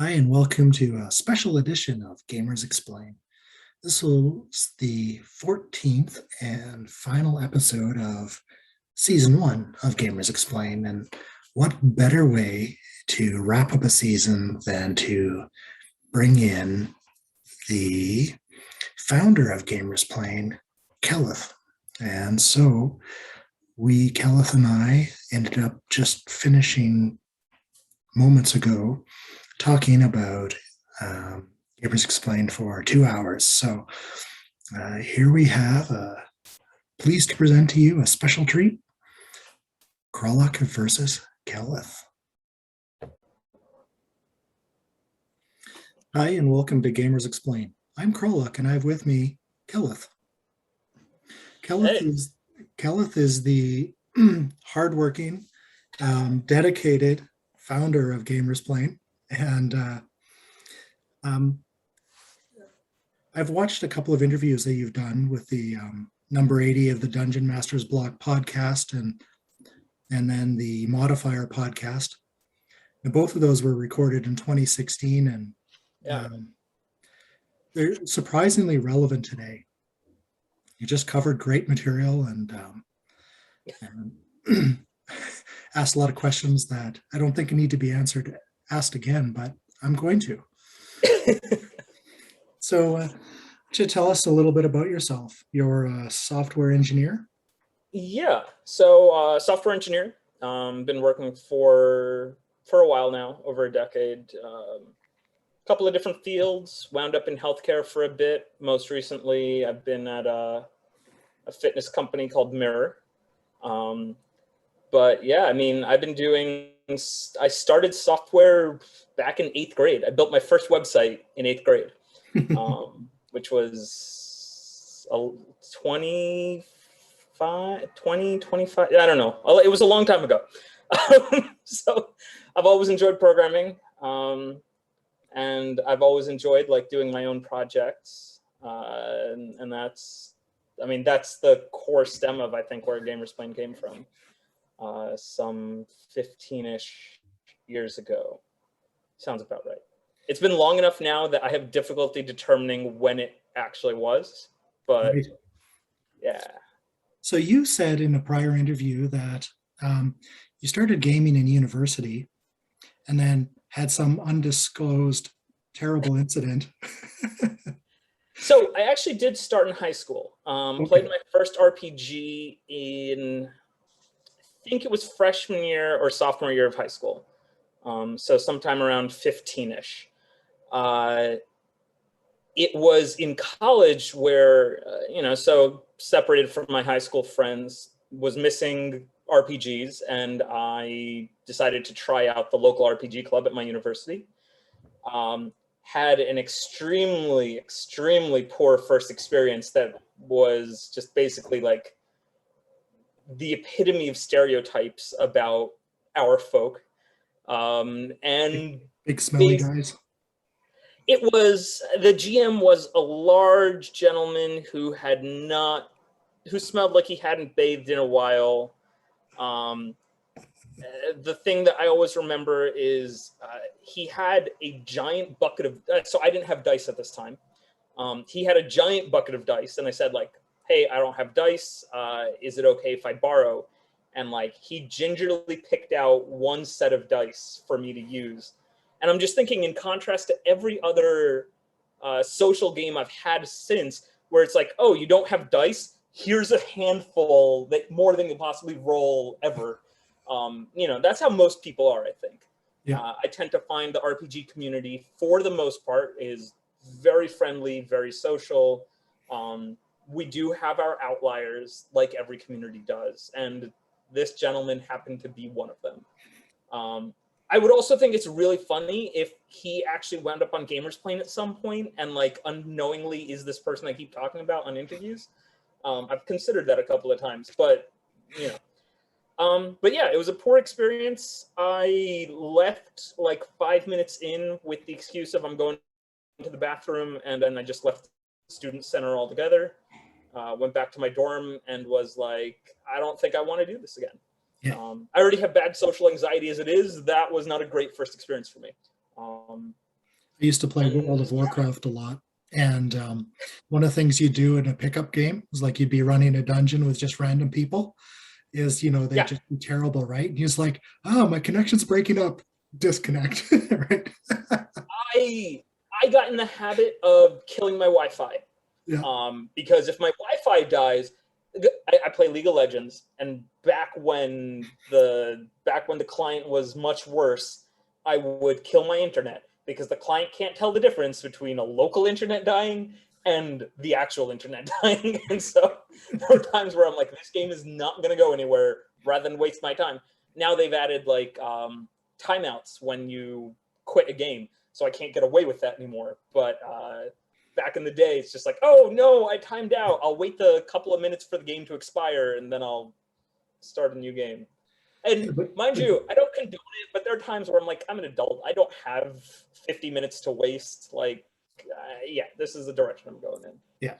Hi, and welcome to a special edition of Gamers Explain. This is the 14th and final episode of Season 1 of Gamers Explain. And what better way to wrap up a season than to bring in the founder of Gamers Explain, Keleth. And so Keleth and I ended up just finishing moments ago talking about Gamers Explained for 2 hours. So here we have, pleased to present to you a special treat, Qralloq versus Keleth. Hi, and welcome to Gamers Explain. I'm Qralloq, and I have with me Keleth. Keleth is the hardworking, dedicated founder of Gamers Explain. And I've watched a couple of interviews that you've done with the number 80 of the Dungeon Masters Block podcast and then the Modifier podcast. And both of those were recorded in 2016, and they're surprisingly relevant today. You just covered great material and asked a lot of questions that I don't think need to be asked again, but I'm going to. So, to tell us a little bit about yourself. You're a software engineer? Yeah, so software engineer. Been working for a while now, over a decade. A couple of different fields, wound up in healthcare for a bit. Most recently, I've been at a fitness company called Mirror. But yeah, I mean, I started software back in 8th grade. I built my first website in 8th grade, which was 25, I don't know. It was a long time ago. So I've always enjoyed programming. And I've always enjoyed like doing my own projects. And that's the core stem of, I think, where Gamers Explain came from. Some 15-ish years ago. Sounds about right. It's been long enough now that I have difficulty determining when it actually was, but right. Yeah. So you said in a prior interview that you started gaming in university and then had some undisclosed terrible incident. So I actually did start in high school. Played my first RPG in, I think it was freshman year or sophomore year of high school. So sometime around 15-ish. It was in college where, so separated from my high school friends, was missing RPGs, and I decided to try out the local RPG club at my university. Had an extremely, extremely poor first experience that was just basically like the epitome of stereotypes about our folk. And big smelly guys. The GM was a large gentleman who smelled like he hadn't bathed in a while. The thing that I always remember is he had a giant bucket of, so I didn't have dice at this time. He had a giant bucket of dice, and I said like, hey, I don't have dice. Is it okay if I borrow? And like, he gingerly picked out one set of dice for me to use. And I'm just thinking, in contrast to every other social game I've had since, where it's like, oh, you don't have dice? Here's a handful, that more than you possibly roll ever. That's how most people are, I think. Yeah. I tend to find the RPG community, for the most part, is very friendly, very social. We do have our outliers, like every community does, and this gentleman happened to be one of them. I would also think it's really funny if he actually wound up on Gamers Explain at some point and like unknowingly is this person I keep talking about on interviews. I've considered that a couple of times, but but yeah, it was a poor experience. I left like 5 minutes in with the excuse of I'm going to the bathroom, and then I just left the student center altogether. Went back to my dorm and was like, I don't think I want to do this again. Yeah. I already have bad social anxiety as it is. That was not a great first experience for me. I used to play World of Warcraft a lot. And one of the things you do in a pickup game is like you'd be running a dungeon with just random people is, they Yeah, just be terrible, right? And he's like, oh, my connection's breaking up. Disconnect, right? I I got in the habit of killing my Wi-Fi. Yeah. Because if my Wi-Fi dies, I play League of Legends, and back when the client was much worse, I would kill my internet because the client can't tell the difference between a local internet dying and the actual internet dying. And so there were times where I'm like, this game is not going to go anywhere rather than waste my time. Now they've added like timeouts when you quit a game, so I can't get away with that anymore. But back in the day, it's just like, oh no, I timed out. I'll wait the couple of minutes for the game to expire, and then I'll start a new game. Yeah, And but mind you, I don't condone it, but there are times where I'm like, I'm an adult. I don't have 50 minutes to waste. Like, yeah, this is the direction I'm going in. yeah,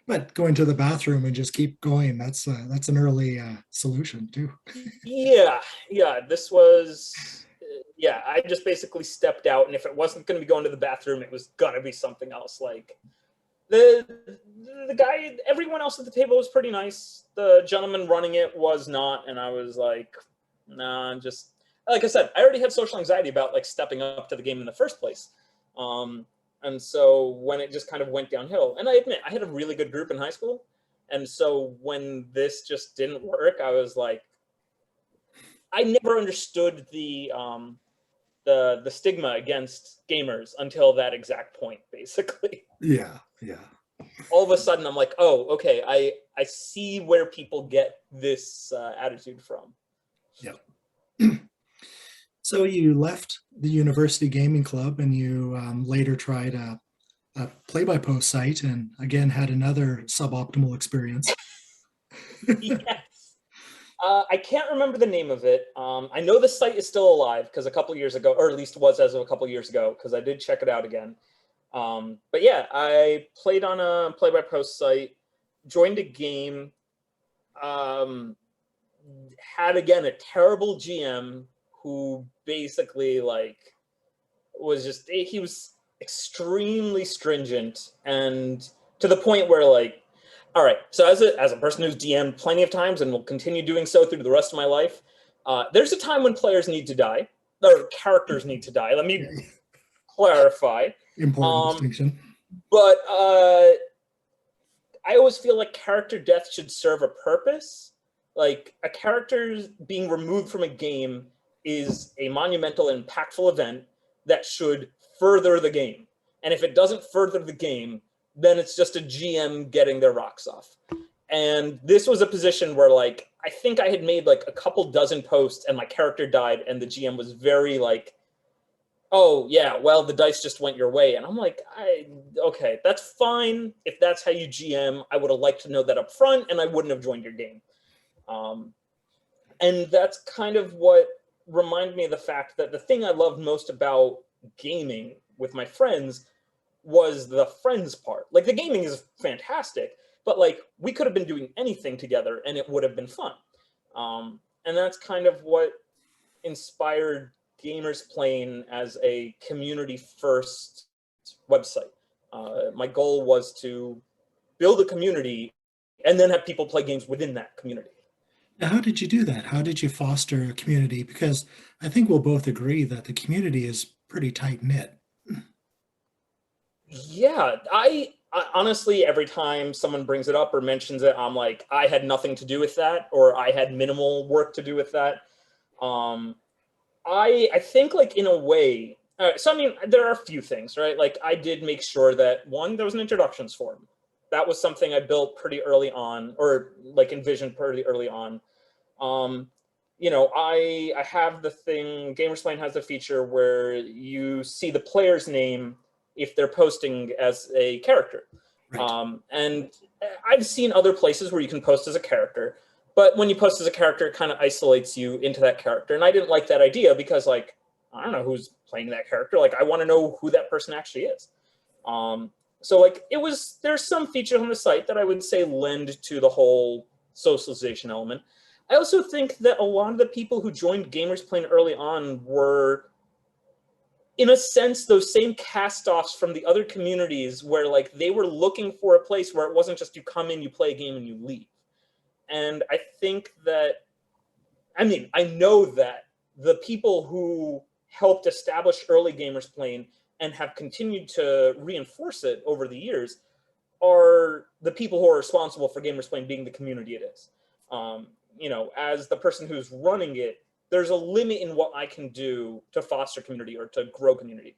but going to the bathroom and just keep going, that's an early solution too. Yeah, yeah, this was, yeah, I just basically stepped out, and if it wasn't going to be going to the bathroom, it was going to be something else. Like, the the guy, everyone else at the table was pretty nice. The gentleman running it was not, and I was like, nah, just like I said, I already had social anxiety about like stepping up to the game in the first place. Um, and so when it just kind of went downhill, and I admit I had a really good group in high school, and so when this just didn't work, I was like, I never understood the stigma against gamers until that exact point, basically. Yeah, yeah. All of a sudden, I'm like, oh, okay, I see where people get this attitude from. Yeah. So you left the university gaming club and you later tried a play-by-post site and again had another suboptimal experience. Yes. I can't remember the name of it. I know the site is still alive because a couple years ago, or at least was as of a couple years ago, because I did check it out again. But yeah, I played on a play-by-post site, joined a game, had again a terrible GM who basically like was just, he was extremely stringent, and to the point where like, all right, so as a person who's DM'd plenty of times and will continue doing so through the rest of my life, there's a time when players need to die, or characters need to die. Let me clarify. Important distinction. But I always feel like character death should serve a purpose. Like, a character being removed from a game is a monumental, impactful event that should further the game. And if it doesn't further the game, then it's just a GM getting their rocks off. And this was a position where, like, I think I had made like a couple dozen posts and my character died, and the GM was very like, oh yeah, well, the dice just went your way. And I'm like, okay, that's fine. If that's how you GM, I would have liked to know that up front, and I wouldn't have joined your game. And that's kind of what reminded me of the fact that the thing I loved most about gaming with my friends was the friends part. Like, the gaming is fantastic, but like, we could have been doing anything together and it would have been fun. And that's kind of what inspired exPlane as a community first website. My goal was to build a community and then have people play games within that community. Now, how did you do that? How did you foster a community? Because I think we'll both agree that the community is pretty tight knit. Yeah, I honestly, every time someone brings it up or mentions it, I'm like, I had nothing to do with that, or I had minimal work to do with that. I think, like, in a way, so I mean, there are a few things, right? Like, I did make sure that, one, there was an introductions form. That was something I built pretty early on, or like envisioned pretty early on. I have the thing, exPlane has a feature where you see the player's name if they're posting as a character. Right. And I've seen other places where you can post as a character, but when you post as a character, it kind of isolates you into that character. And I didn't like that idea because, like, I don't know who's playing that character. Like, I want to know who that person actually is. So like, there's some features on the site that I would say lend to the whole socialization element. I also think that a lot of the people who joined exPlane early on were in a sense, those same cast-offs from the other communities where like they were looking for a place where it wasn't just you come in, you play a game, and you leave. And I think that, I mean, I know that the people who helped establish early GamersPlane and have continued to reinforce it over the years are the people who are responsible for GamersPlane being the community it is. You know, as the person who's running it, there's a limit in what I can do to foster community or to grow community.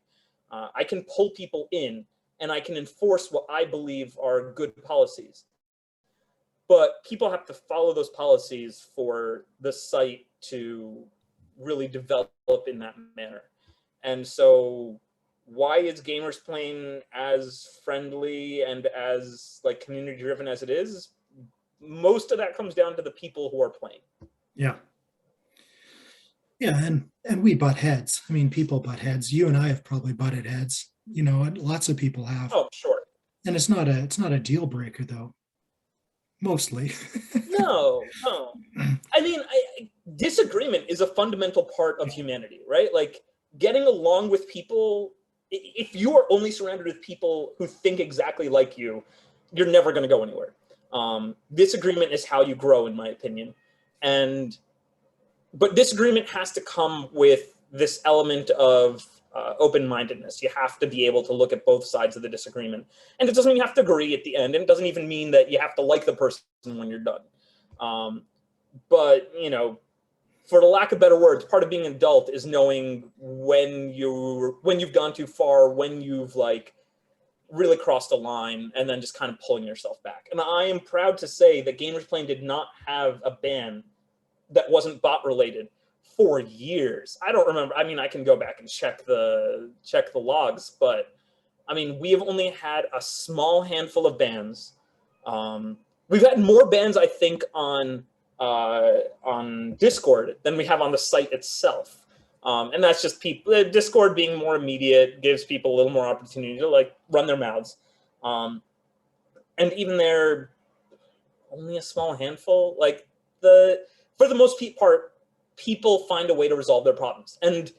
I can pull people in and I can enforce what I believe are good policies. But people have to follow those policies for the site to really develop in that manner. And so why is GamersPlane as friendly and as like community driven as it is? Most of that comes down to the people who are playing. Yeah. Yeah, and we butt heads. I mean, people butt heads. You and I have probably butted heads. You know, and lots of people have. Oh, sure. And it's not a deal breaker though. Mostly. No. I mean, disagreement is a fundamental part of humanity, right? Like getting along with people. If you are only surrounded with people who think exactly like you, you're never going to go anywhere. Disagreement is how you grow, in my opinion. But disagreement has to come with this element of open-mindedness. You have to be able to look at both sides of the disagreement. And it doesn't mean you have to agree at the end. And it doesn't even mean that you have to like the person when you're done. But, you know, for the lack of better words, part of being an adult is knowing when you've gone too far, when you've like really crossed a line, and then just kind of pulling yourself back. And I am proud to say that GamersPlane did not have a ban that wasn't bot related for years. I don't remember. I mean, I can go back and check the logs, but I mean, we have only had a small handful of bans. We've had more bans, I think, on Discord than we have on the site itself. And that's just people. Discord being more immediate gives people a little more opportunity to like run their mouths. And even there, only a small handful. Like for the most part, people find a way to resolve their problems. And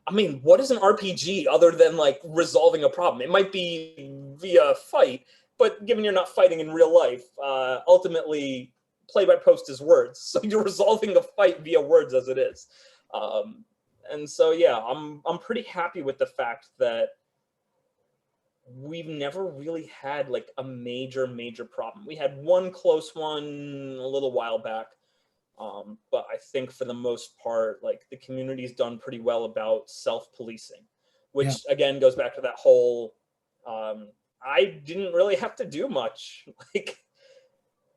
I mean, what is an RPG other than like resolving a problem? It might be via fight, but given you're not fighting in real life, ultimately Playbypost is words. So you're resolving the fight via words as it is. And so, yeah, I'm pretty happy with the fact that we've never really had like a major problem. We had one close one a little while back. But I think for the most part, like the community's done pretty well about self-policing, which again goes back to that whole, I didn't really have to do much. Like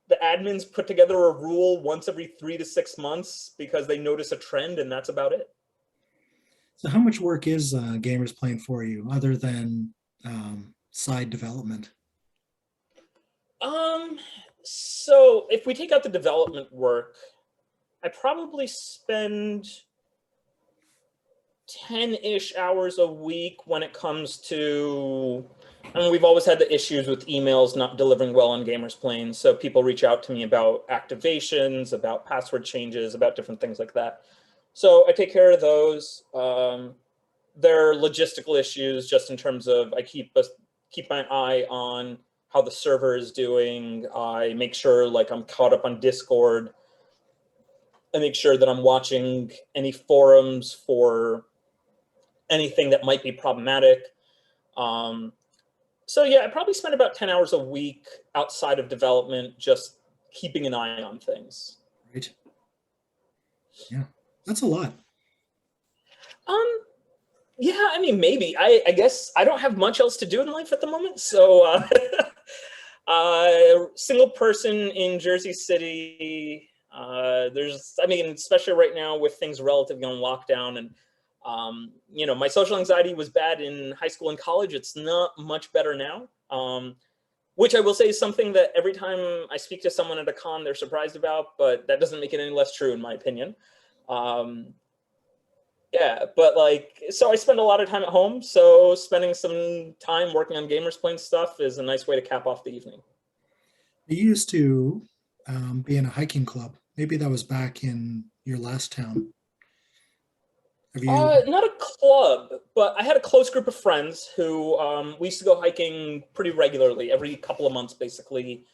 the admins put together a rule once every 3 to 6 months because they notice a trend, and that's about it. So how much work is GamersPlane for you other than side development? So if we take out the development work, I probably spend 10-ish hours a week when it comes to, I mean, we've always had the issues with emails not delivering well on GamersPlane. So people reach out to me about activations, about password changes, about different things like that. So I take care of those. There are logistical issues just in terms of I keep my eye on how the server is doing. I make sure like I'm caught up on Discord. I make sure that I'm watching any forums for anything that might be problematic. So yeah, I probably spend about 10 hours a week outside of development, just keeping an eye on things. Right. Yeah, that's a lot. Yeah, I mean, maybe. I guess I don't have much else to do in life at the moment, so single person in Jersey City. There's, I mean, especially right now with things relatively on lockdown, and you know, my social anxiety was bad in high school and college. It's not much better now, which I will say is something that every time I speak to someone at a con, they're surprised about, but that doesn't make it any less true in my opinion. Yeah, but like, so I spend a lot of time at home, so spending some time working on GamersPlane stuff is a nice way to cap off the evening. You used to be in a hiking club. Maybe that was back in your last town. Have you? Not a club, but I had a close group of friends who we used to go hiking pretty regularly, every couple of months, basically,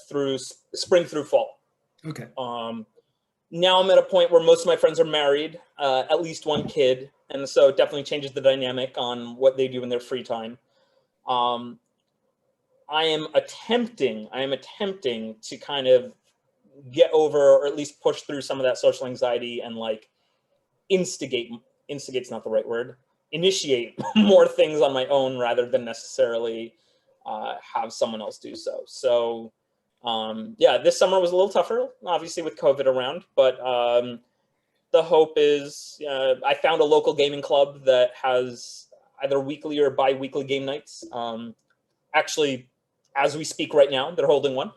through spring through fall. Okay. Now I'm at a point where most of my friends are married, at least one kid, and so it definitely changes the dynamic on what they do in their free time. Um, I am attempting to kind of get over, or at least push through some of that social anxiety and like instigate instigate's not the right word, initiate more things on my own rather than necessarily have someone else do so. So yeah, this summer was a little tougher, obviously with COVID around, but the hope is I found a local gaming club that has either weekly or bi-weekly game nights. Actually, as we speak right now, they're holding one.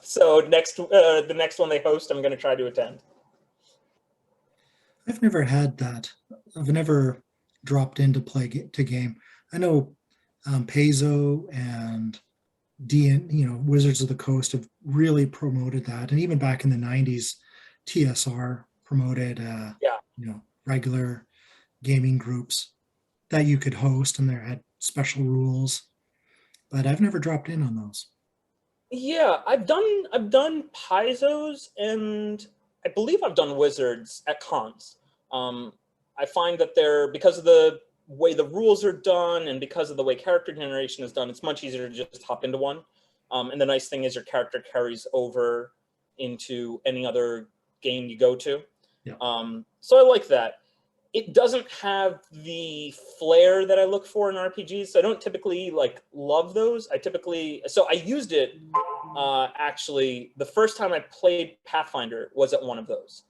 So the next one they host, I'm going to try to attend. I've never had that. I've never dropped in to play to game. I know Paizo and Wizards of the Coast have really promoted that, and even back in the '90s, TSR promoted Yeah. regular gaming groups that you could host, and they had special rules. But I've never dropped in on those. Yeah, I've done Paizos, and I believe I've done Wizards at cons. I find that they're, because of the way the rules are done and because of the way character generation is done, it's much easier to just hop into one. And the nice thing is your character carries over into any other game you go to. Yeah. So I like that. It doesn't have the flair that I look for in RPGs, so I don't typically like love those. So I used it actually the first time I played Pathfinder was at one of those.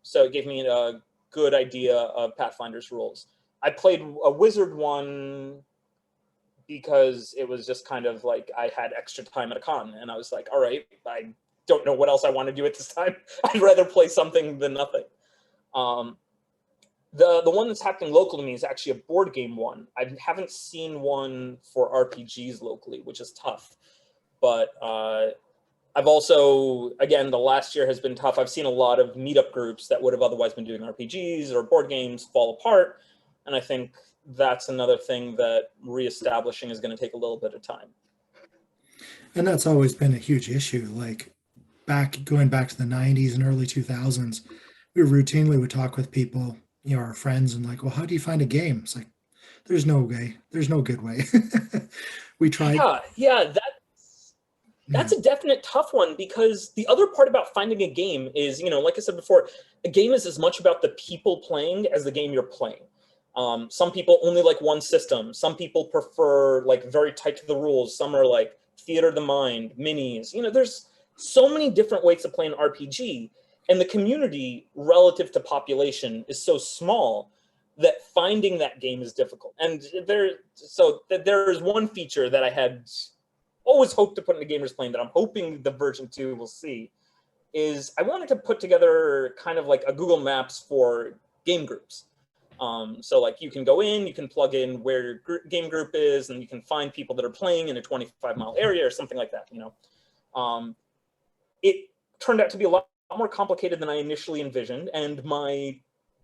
So it gave me a good idea of Pathfinder's rules. I played a wizard one because it was just kind of like I had extra time at a con, and I was like, all right, I don't know what else I want to do at this time. I'd rather play something than nothing. The one that's happening local to me is actually a board game one. I haven't seen one for RPGs locally, which is tough. But I've also, again, the last year has been tough. I've seen a lot of meetup groups that would have otherwise been doing RPGs or board games fall apart. And I think that's another thing that reestablishing is going to take a little bit of time. And that's always been a huge issue. Like going back to the '90s and early 2000s, we routinely would talk with people, our friends, and like, well, how do you find a game? It's like, there's no way, there's no good way. We tried. Yeah, that's a definite tough one, because the other part about finding a game is, like I said before, a game is as much about the people playing as the game you're playing. Some people only like one system. Some people prefer like very tight to the rules. Some are like theater of the mind, minis. There's so many different ways to play an RPG, and the community relative to population is so small that finding that game is difficult. And there is one feature that I had always hoped to put in the Gamers Plane that I'm hoping the version 2 will see, is I wanted to put together kind of like a Google Maps for game groups. So like you can go in, you can plug in where your game group is, and you can find people that are playing in a 25-mile area or something like that. It turned out to be a lot more complicated than I initially envisioned, and my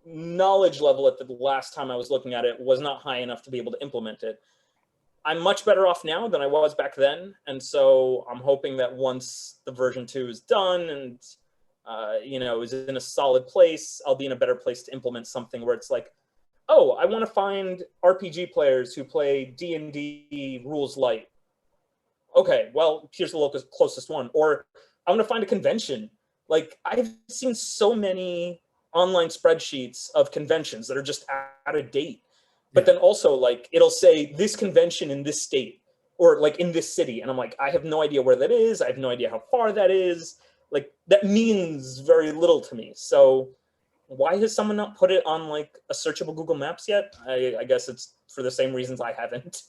knowledge level at the last time I was looking at it was not high enough to be able to implement it. I'm much better off now than I was back then, and so I'm hoping that once the version 2 is done and is in a solid place, I'll be in a better place to implement something where it's like, oh, I want to find RPG players who play D&D rules light. Okay, well, here's the closest one. Or I want to find a convention. Like, I've seen so many online spreadsheets of conventions that are just out of date. But then also, like, it'll say this convention in this state or like in this city. And I'm like, I have no idea where that is. I have no idea how far that is. Like, that means very little to me. So why has someone not put it on like a searchable Google Maps yet? I guess it's for the same reasons I haven't.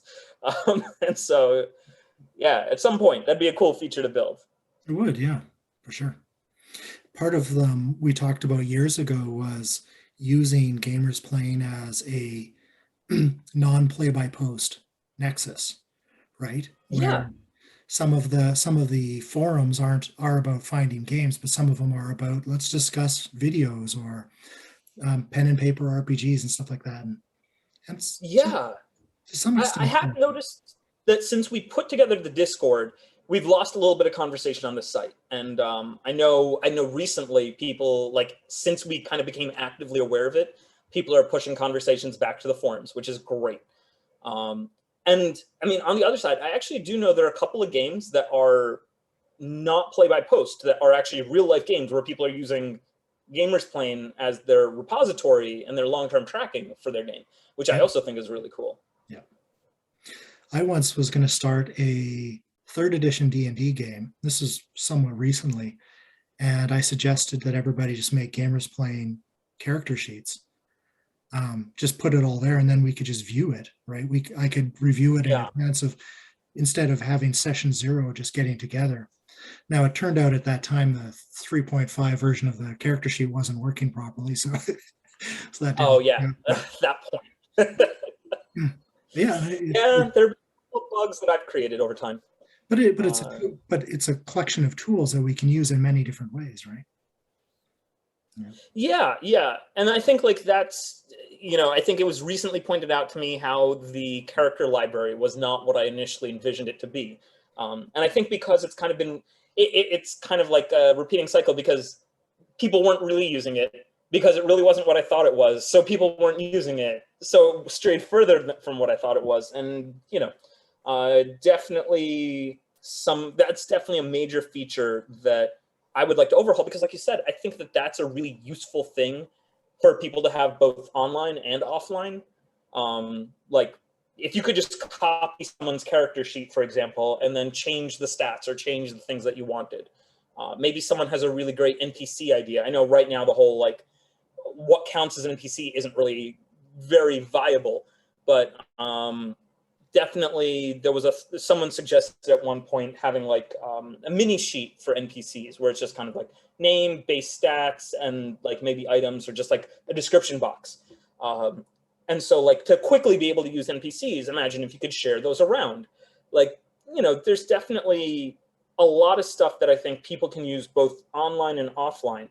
And so, yeah, at some point, that'd be a cool feature to build. It would, yeah, for sure. Part of we talked about years ago was using Gamers Plane as a non-play-by-post nexus, right? Yeah. Some of the forums are about finding games, but some of them are about, let's discuss videos or pen and paper RPGs and stuff like that. And Yeah, to some I extent, have noticed that since we put together the Discord, we've lost a little bit of conversation on the site. And I know recently people, like, since we kind of became actively aware of it, people are pushing conversations back to the forums, which is great. And I mean, on the other side, I actually do know there are a couple of games that are not play-by-post, that are actually real-life games where people are using GamersPlane as their repository and their long-term tracking for their game, which I also think is really cool. Yeah. I once was going to start a 3rd edition D&D game. This is somewhat recently. And I suggested that everybody just make GamersPlane character sheets. Just put it all there, and then we could just view it, right? I could review it in advance of, instead of having session 0 just getting together. Now, it turned out at that time the 3.5 version of the character sheet wasn't working properly, so so that didn't that point. yeah, there are bugs that I've created over time. But it's a collection of tools that we can use in many different ways, right? Yeah. And I think, like, that's, I think it was recently pointed out to me how the character library was not what I initially envisioned it to be. And I think because it's kind of been, it's kind of like a repeating cycle, because people weren't really using it, because it really wasn't what I thought it was. So people weren't using it. So it strayed further from what I thought it was. And, definitely that's definitely a major feature that I would like to overhaul, because, like you said, I think that that's a really useful thing for people to have both online and offline. Like, if you could just copy someone's character sheet, for example, and then change the stats or change the things that you wanted. Maybe someone has a really great NPC idea. I know right now the whole, like, what counts as an NPC isn't really very viable, but definitely there was someone suggested at one point having, like, a mini sheet for NPCs, where it's just kind of like name, base stats, and, like, maybe items, or just like a description box. And so, like, to quickly be able to use NPCs, imagine if you could share those around. Like, there's definitely a lot of stuff that I think people can use both online and offline.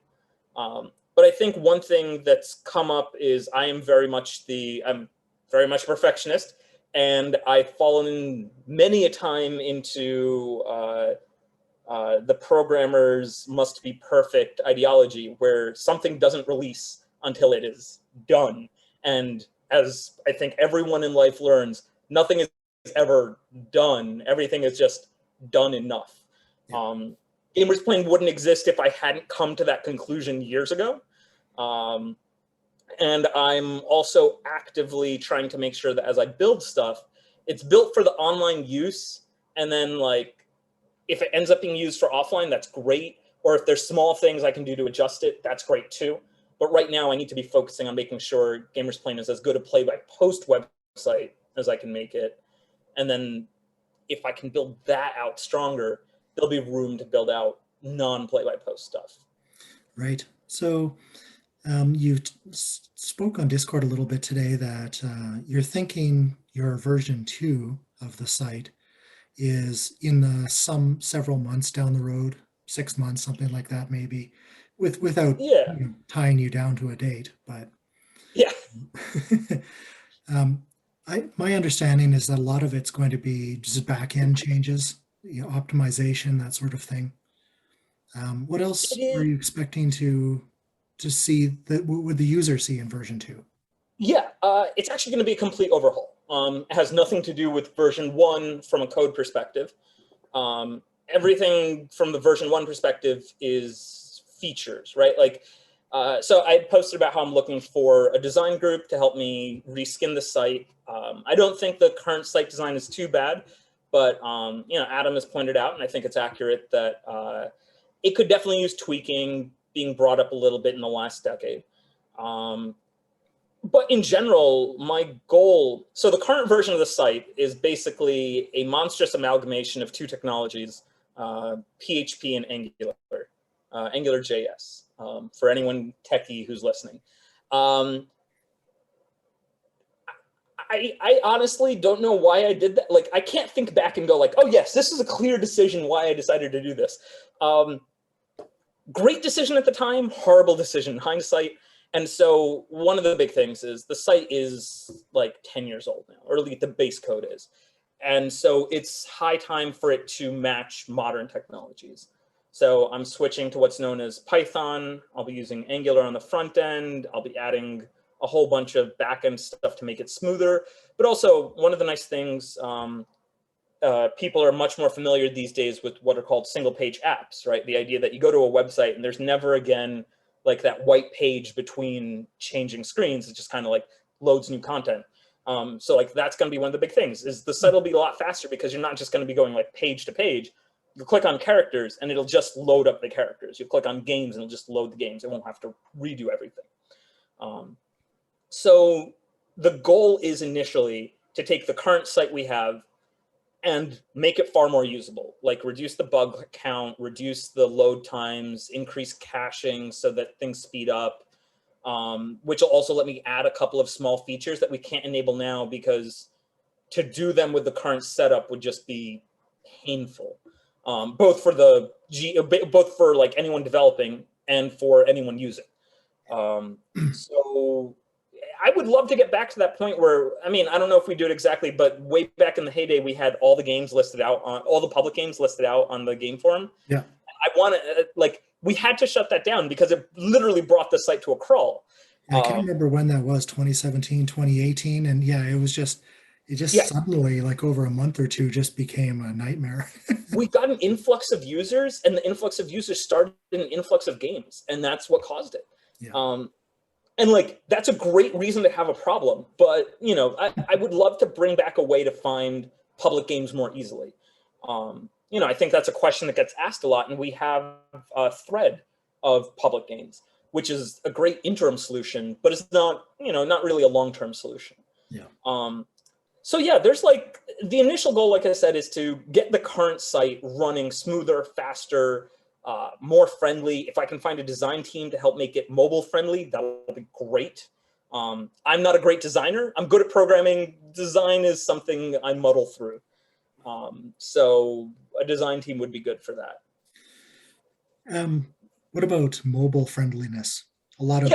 But I think one thing that's come up is I'm very much a perfectionist, and I've fallen many a time into the programmers must be perfect ideology, where something doesn't release until it is done. And as I think everyone in life learns, nothing is ever done. Everything is just done enough. Yeah. GamersPlane wouldn't exist if I hadn't come to that conclusion years ago. And I'm also actively trying to make sure that as I build stuff, it's built for the online use. And then, like, if it ends up being used for offline, that's great. Or if there's small things I can do to adjust it, that's great too. But right now I need to be focusing on making sure GamersPlane is as good a play-by-post website as I can make it. And then if I can build that out stronger, there'll be room to build out non-play-by-post stuff. Right. So you spoke on Discord a little bit today that you're thinking your version 2 of the site is in the several months down the road, 6 months, something like that, maybe, without tying you down to a date. But yeah. My understanding is that a lot of it's going to be just back-end changes, optimization, that sort of thing. What else are you expecting to see, that would the user see in version 2? Yeah, it's actually going to be a complete overhaul. It has nothing to do with version 1 from a code perspective. Everything from the version 1 perspective is features, right? Like, so I posted about how I'm looking for a design group to help me reskin the site. I don't think the current site design is too bad, but Adam has pointed out, and I think it's accurate, that it could definitely use tweaking, being brought up a little bit in the last decade. But in general, my goal, so the current version of the site is basically a monstrous amalgamation of 2 technologies, PHP and Angular, AngularJS, for anyone techie who's listening. I honestly don't know why I did that. Like, I can't think back and go like, oh yes, this is a clear decision why I decided to do this. Great decision at the time, horrible decision in hindsight. And so one of the big things is the site is like 10 years old now, or at least the base code is. And so it's high time for it to match modern technologies. So I'm switching to what's known as Python. I'll be using Angular on the front end. I'll be adding a whole bunch of backend stuff to make it smoother. But also, one of the nice things, people are much more familiar these days with what are called single page apps, right? The idea that you go to a website and there's never again like that white page between changing screens. It just kind of like loads new content. So like that's going to be one of the big things is the site will be a lot faster because you're not just going to be going like page to page. You click on characters and it'll just load up the characters. You click on games and it'll just load the games. It won't have to redo everything. So the goal is initially to take the current site we have and make it far more usable, like reduce the bug count, reduce the load times, increase caching so that things speed up, which will also let me add a couple of small features that we can't enable now because to do them with the current setup would just be painful, both for like anyone developing and for anyone using. So I would love to get back to that point where, I mean, I don't know if we do it exactly, but way back in the heyday, we had all the games listed out on all the public games listed out on the game forum. Yeah. I want to like, we had to shut that down because it literally brought the site to a crawl. Yeah, I can't remember when that was, 2017, 2018. And yeah, it just suddenly like over a month or two just became a nightmare. We got an influx of users and the influx of users started an influx of games and that's what caused it. Yeah. And like, that's a great reason to have a problem. But, you know, I would love to bring back a way to find public games more easily. You know, I think that's a question that gets asked a lot. And we have a thread of public games, which is a great interim solution, but it's not, you know, not really a long-term solution. Yeah. So yeah, there's like, the initial goal, like I said, is to get the current site running smoother, faster, more friendly. If I can find a design team to help make it mobile friendly, that would be great. I'm not a great designer. I'm good at programming. Design is something I muddle through. So a design team would be good for that. What about mobile friendliness? A lot of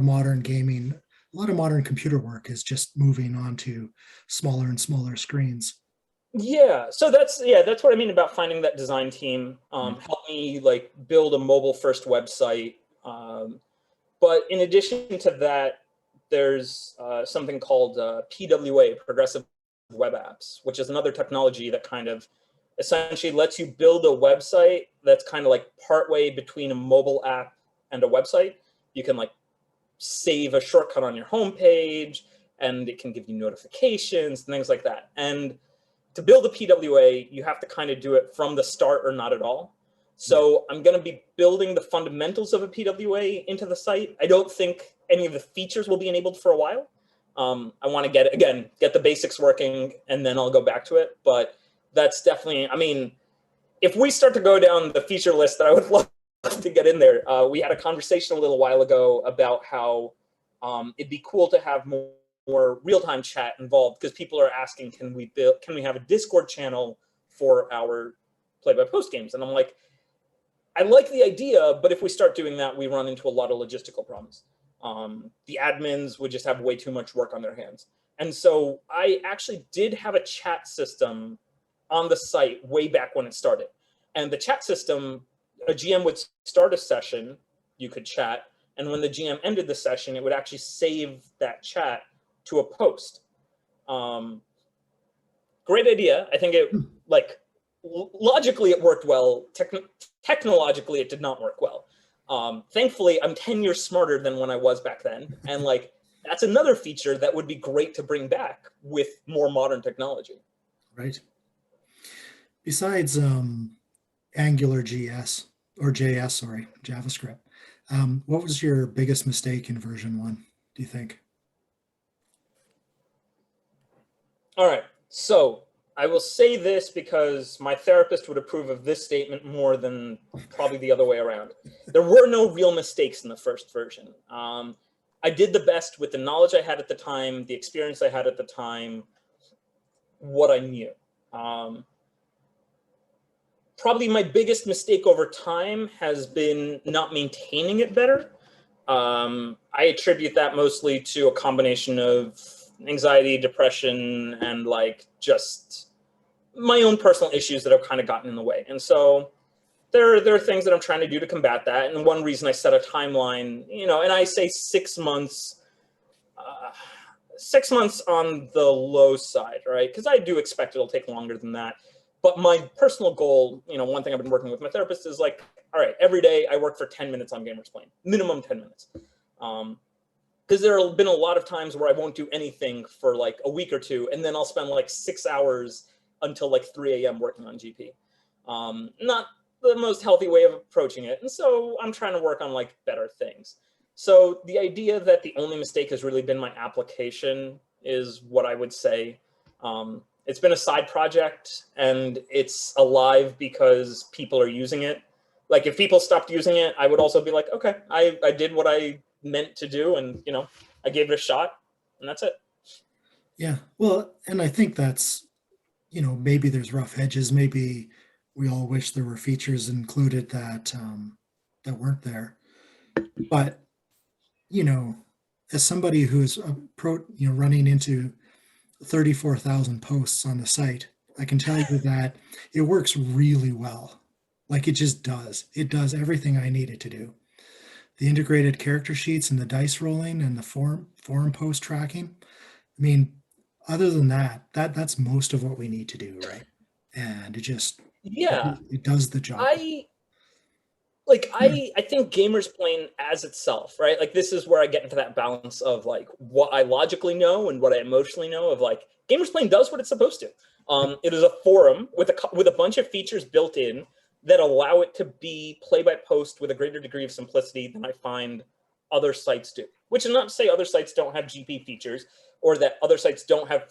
modern gaming, a lot of modern computer work is just moving on to smaller and smaller screens. Yeah, so that's what I mean about finding that design team. Help me like build a mobile first website. But in addition to that, there's something called PWA, Progressive Web Apps, which is another technology that kind of essentially lets you build a website that's kind of like partway between a mobile app and a website. You can like save a shortcut on your homepage and it can give you notifications and things like that. And to build a PWA, you have to kind of do it from the start or not at all. So I'm going to be building the fundamentals of a PWA into the site. I don't think any of the features will be enabled for a while. I want to get the basics working, and then I'll go back to it. But that's definitely, I mean, if we start to go down the feature list that I would love to get in there, we had a conversation a little while ago about how it'd be cool to have more real-time chat involved because people are asking, can we have a Discord channel for our Play-by-Post games? And I'm like, I like the idea, but if we start doing that, we run into a lot of logistical problems. The admins would just have way too much work on their hands. And so I actually did have a chat system on the site way back when it started. And the chat system, a GM would start a session, you could chat, and when the GM ended the session, it would actually save that chat to a post. Great idea. I think it, like, logically it worked well. Technologically, it did not work well. Thankfully, I'm 10 years smarter than when I was back then. And like, that's another feature that would be great to bring back with more modern technology. Right. Besides Angular JS, JavaScript, what was your biggest mistake in version 1, do you think? All right. So I will say this because my therapist would approve of this statement more than probably the other way around. There were no real mistakes in the first version. I did the best with the knowledge I had at the time, the experience I had at the time, what I knew. Probably my biggest mistake over time has been not maintaining it better. I attribute that mostly to a combination of anxiety, depression, and like just my own personal issues that have kind of gotten in the way. And so there are things that I'm trying to do to combat that. And one reason I set a timeline, and I say 6 months, 6 months on the low side, right? Because I do expect it'll take longer than that. But my personal goal, one thing I've been working with my therapist is like, all right, every day I work for 10 minutes on exPlane, minimum 10 minutes. Because there have been a lot of times where I won't do anything for like a week or two, and then I'll spend like 6 hours until like 3 a.m. working on GP. Not the most healthy way of approaching it. And so I'm trying to work on like better things. So the idea that the only mistake has really been my application is what I would say. It's been a side project, and it's alive because people are using it. Like if people stopped using it, I would also be like, okay, I did what I meant to do, and I gave it a shot, and that's it. Yeah. Well, and I think that's, maybe there's rough edges. Maybe we all wish there were features included that that weren't there. But, as somebody who's running into 34,000 posts on the site, I can tell you that it works really well. Like it just does. It does everything I need it to do. The integrated character sheets and the dice rolling and the forum post tracking. I mean, other than that's most of what we need to do, right? And it does the job. I think exPlane as itself, right? Like this is where I get into that balance of like what I logically know and what I emotionally know of like exPlane does what it's supposed to. It is a forum with a bunch of features built in that allow it to be play-by-post with a greater degree of simplicity than I find other sites do. Which is not to say other sites don't have GP features or that other sites don't have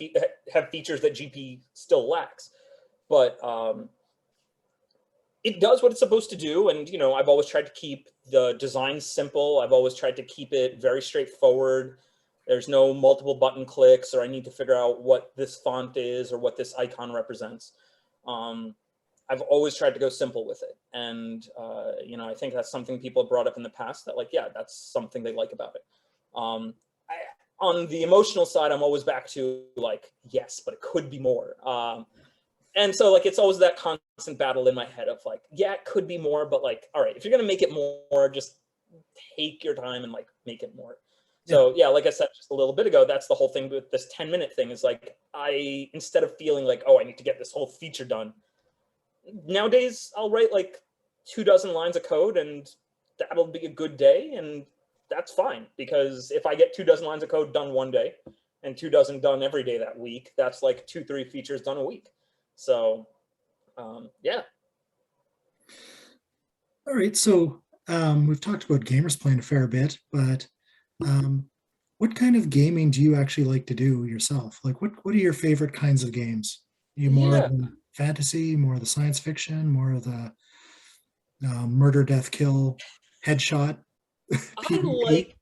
features that GP still lacks. But it does what it's supposed to do. And, I've always tried to keep the design simple. I've always tried to keep it very straightforward. There's no multiple button clicks, or I need to figure out what this font is or what this icon represents. I've always tried to go simple with it. And, I think that's something people have brought up in the past that like, yeah, that's something they like about it. On the emotional side, I'm always back to like, yes, but it could be more. And so like, it's always that constant battle in my head of like, yeah, it could be more, but like, all right, if you're going to make it more, just take your time and like make it more. So yeah, like I said just a little bit ago, that's the whole thing with this 10-minute thing is like, instead of feeling like, oh, I need to get this whole feature done, nowadays I'll write like 24 lines of code and that'll be a good day. And that's fine, because if I get 24 lines of code done one day and 24 done every day that week, that's like 2-3 features done a week. So, yeah. All right. So we've talked about exPlane a fair bit, but what kind of gaming do you actually like to do yourself? Like, what are your favorite kinds of games? Are you more of the fantasy, more of the science fiction, more of the murder, death, kill, headshot? I like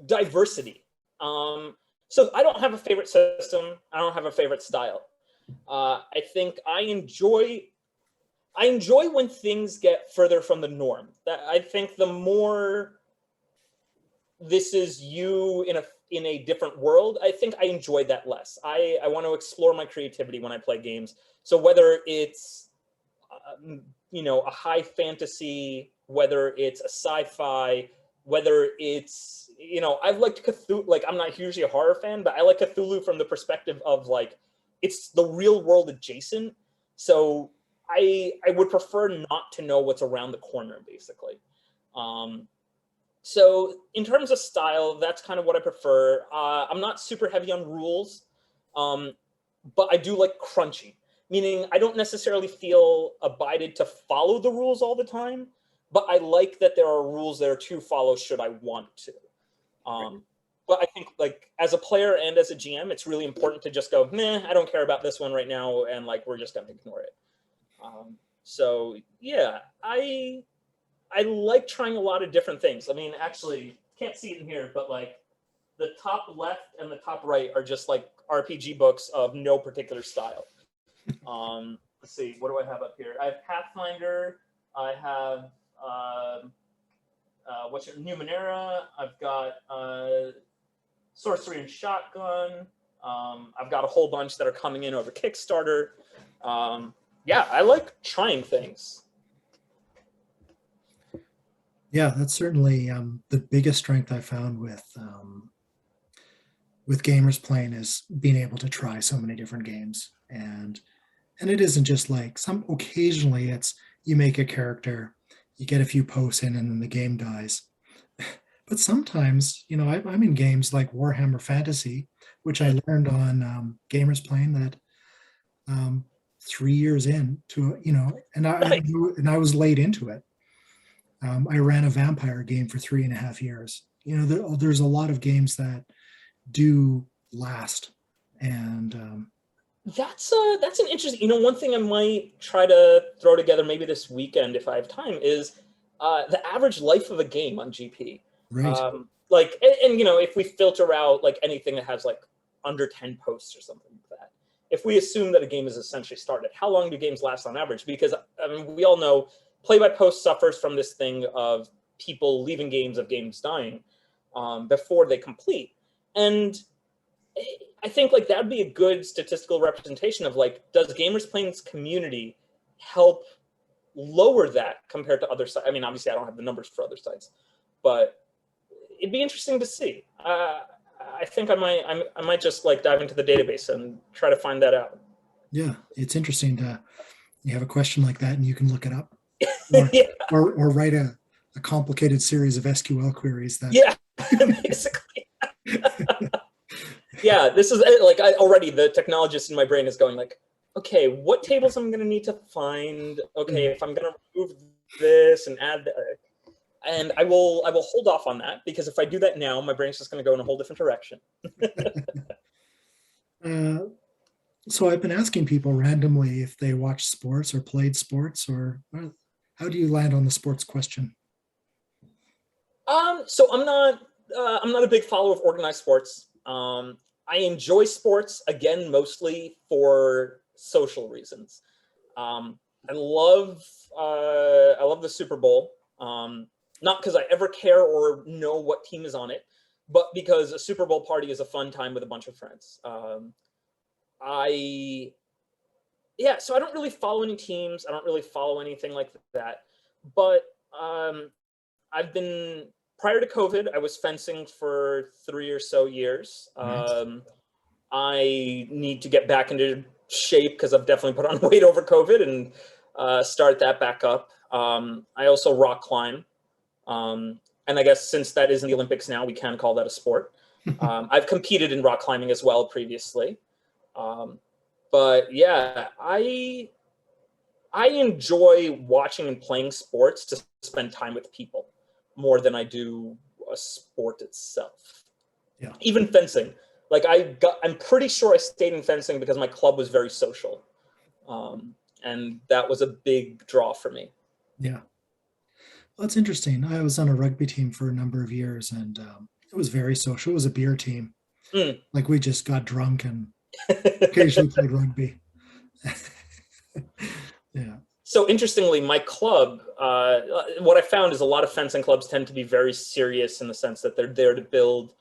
diversity. So I don't have a favorite system. I don't have a favorite style. I think I enjoy when things get further from the norm. That I think the more this is you in a different world, I think I enjoy that less. I want to explore my creativity when I play games. So whether it's a high fantasy, whether it's a sci-fi, whether it's I've liked Cthulhu. Like I'm not usually a horror fan, but I like Cthulhu from the perspective of like it's the real world adjacent. So I would prefer not to know what's around the corner, basically. So in terms of style, that's kind of what I prefer. I'm not super heavy on rules, but I do like crunchy, meaning I don't necessarily feel abided to follow the rules all the time, but I like that there are rules there to follow should I want to. But I think like as a player and as a GM, it's really important to just go, nah, I don't care about this one right now, and like we're just gonna ignore it. So yeah, I like trying a lot of different things. I mean, actually, can't see it in here, but like the top left and the top right are just like RPG books of no particular style. Let's see, what do I have up here? I have Pathfinder. I have what's your Numenera? I've got Sorcery and Shotgun. I've got a whole bunch that are coming in over Kickstarter. Yeah, I like trying things. Yeah, that's certainly the biggest strength I found with gamers playing is being able to try so many different games. And it isn't just like occasionally it's you make a character, you get a few posts in, and then the game dies. But sometimes, I'm in games like Warhammer Fantasy, which I learned on Gamers Playing that 3 years in to, and I was late into it. I ran a vampire game for 3.5 years. There's a lot of games that do last, and that's an interesting. One thing I might try to throw together maybe this weekend if I have time is the average life of a game on GP. right. Like, and if we filter out like anything that has like under 10 posts or something like that, if we assume that a game is essentially started, how long do games last on average? Because I mean, we all know Playbypost suffers from this thing of people leaving games, of games dying before they complete. And I think like that would be a good statistical representation of like, does Gamers Playing's community help lower that compared to other sites? I mean, obviously I don't have the numbers for other sites, but it'd be interesting to see. I think I might just like dive into the database and try to find that out. Yeah, it's interesting to you have a question like that and you can look it up, or Yeah. or write a complicated series of SQL queries that. Yeah, basically. Yeah, this is like already the technologist in my brain is going like, okay, what tables I'm going to need to find? Okay, if I'm going to remove this and add that. And I will hold off on that, because if I do that now, my brain's just going to go in a whole different direction. So I've been asking people randomly if they watch sports or played sports, or how do you land on the sports question? So I'm not a big follower of organized sports. I enjoy sports, again, mostly for social reasons. I love the Super Bowl. Not because I ever care or know what team is on it, but because a Super Bowl party is a fun time with a bunch of friends. So I don't really follow any teams. I don't really follow anything like that. But I've been, prior to COVID, I was fencing for 3 or so years. I need to get back into shape because I've definitely put on weight over COVID, and start that back up. I also rock climb. And I guess since that is in the Olympics now, we can call that a sport. I've competed in rock climbing as well previously. But yeah, I enjoy watching and playing sports to spend time with people more than I do a sport itself. Yeah. Even fencing. Like I'm pretty sure I stayed in fencing because my club was very social. And that was a big draw for me. Yeah. Well, that's interesting. I was on a rugby team for a number of years, and it was very social. It was a beer team. Like we just got drunk and occasionally played rugby. Yeah. So interestingly, my club, what I found is a lot of fencing clubs tend to be very serious in the sense that they're there to build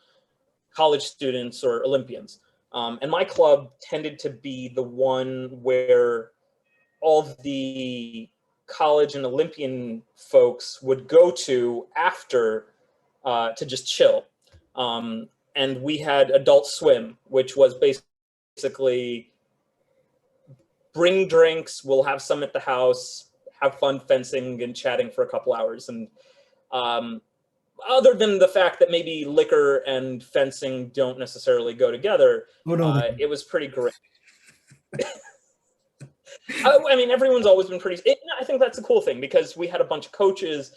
college students or Olympians. And my club tended to be the one where all of the college and Olympian folks would go to after to just chill. And we had Adult Swim, which was basically bring drinks, we'll have some at the house, have fun fencing and chatting for a couple hours. And other than the fact that maybe liquor and fencing don't necessarily go together, it was pretty great. I mean, everyone's always been pretty. I think that's a cool thing, because we had a bunch of coaches,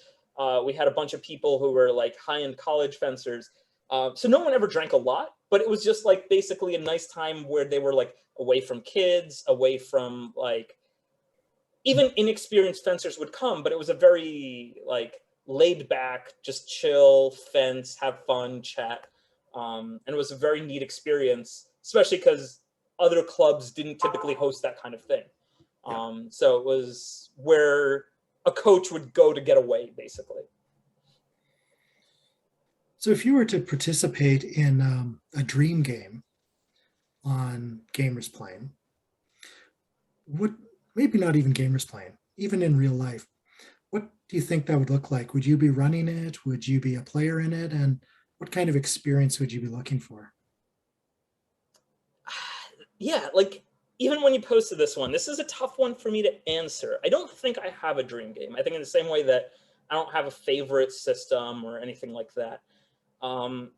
we had a bunch of people who were like high-end college fencers. So no one ever drank a lot, but it was just like basically a nice time where they were like away from kids, away from like even inexperienced fencers would come, but it was a very like laid back, just chill, fence, have fun, chat. And it was a very neat experience, especially because other clubs didn't typically host that kind of thing. So it was where a coach would go to get away, basically. So if you were to participate in a dream game on Gamers Plane, what maybe not even Gamers Plane, even in real life, what do you think that would look like? Would you be running it? Would you be a player in it? And what kind of experience would you be looking for? Yeah, like even when you posted this one, this is a tough one for me to answer. I don't think I have a dream game. I think in the same way that I don't have a favorite system or anything like that. Um,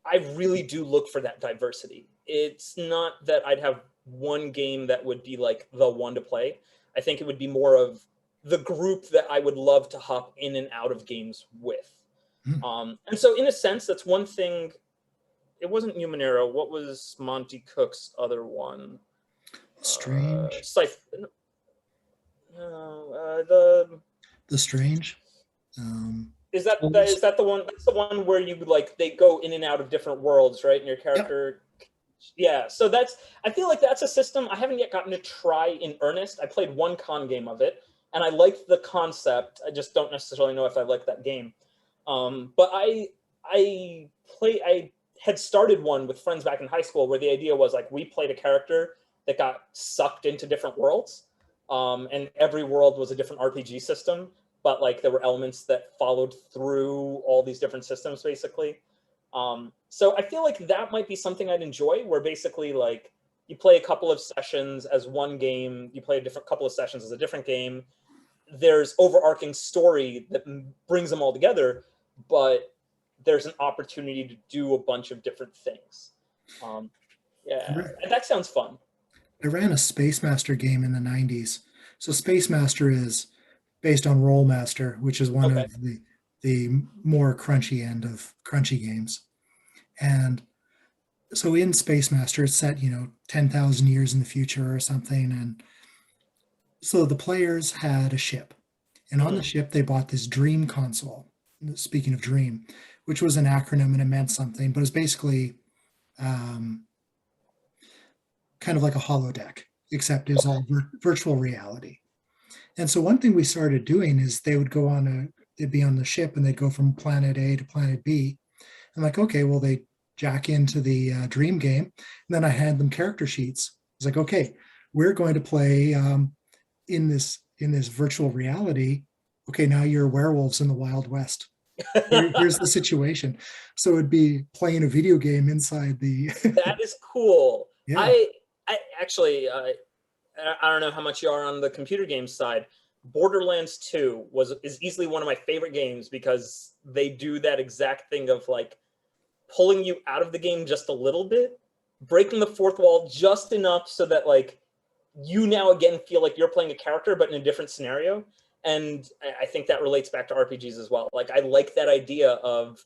I really do look for that diversity. It's not that I'd have one game that would be like the one to play. I think it would be more of the group that I would love to hop in and out of games with. Hmm. And so, in a sense, that's one thing. It wasn't Numenera. What was Monty Cook's other one? Strange. No, the The Strange. is that the one? That's the one where you like they go in and out of different worlds, right? And your Yep. character, yeah. So that's I feel like that's a system I haven't yet gotten to try in earnest. I played one con game of it, and I liked the concept. I just don't necessarily know if I like that game. But I had started one with friends back in high school where the idea was like we played a character that got sucked into different worlds, and every world was a different RPG system, but like there were elements that followed through all these different systems basically. So I feel like that might be something I'd enjoy, where basically like you play a couple of sessions as one game, you play a different couple of sessions as a different game. There's overarching story that brings them all together, but there's an opportunity to do a bunch of different things. Um, I yeah, ra- that sounds fun. I ran a Space Master game in the 90s. So Space Master is based on Roll Master, which is one Okay. of the more crunchy end of crunchy games. And so in Space Master, it's set, 10,000 years in the future or something. And so the players had a ship. And on the Hmm. ship, they bought this Dream console. Speaking of Dream, which was an acronym and it meant something, but it's basically um, kind of like a holodeck, except it was Okay. all virtual reality. And so one thing we started doing is they'd be on the ship and they'd go from planet A to planet B. I'm like, okay, well, they jack into the dream game. And then I had them character sheets. It's like, okay, we're going to play in this virtual reality. Okay, now you're werewolves in the Wild West. Here's the situation. So it'd be playing a video game inside the That is cool. yeah. I actually I don't know how much you are on the computer games side. Borderlands 2 is easily one of my favorite games because they do that exact thing of like pulling you out of the game just a little bit, breaking the fourth wall just enough so that like you now again feel like you're playing a character but in a different scenario. And I think that relates back to RPGs as well. Like I like that idea of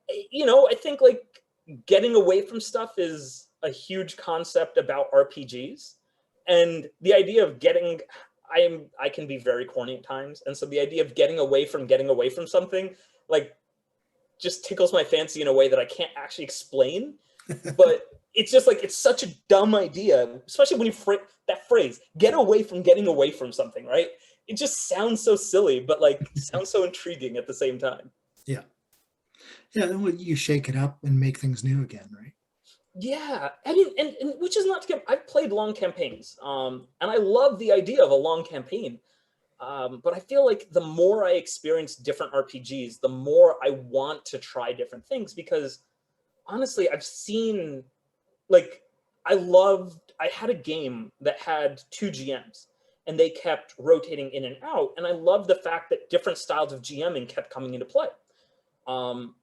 I think like getting away from stuff is a huge concept about RPGs. And the idea of I can be very corny at times. And so the idea of getting away from something, like just tickles my fancy in a way that I can't actually explain. But it's just like it's such a dumb idea, especially when that phrase, get away from getting away from something, right? It just sounds so silly, but like sounds so intriguing at the same time. Yeah. Yeah. Then you shake it up and make things new again, right? Yeah, I mean, and which is not to get. I've played long campaigns, and I love the idea of a long campaign. But I feel like the more I experience different RPGs, the more I want to try different things because honestly, I've seen like I had a game that had two GMs and they kept rotating in and out, and I love the fact that different styles of GMing kept coming into play. Um,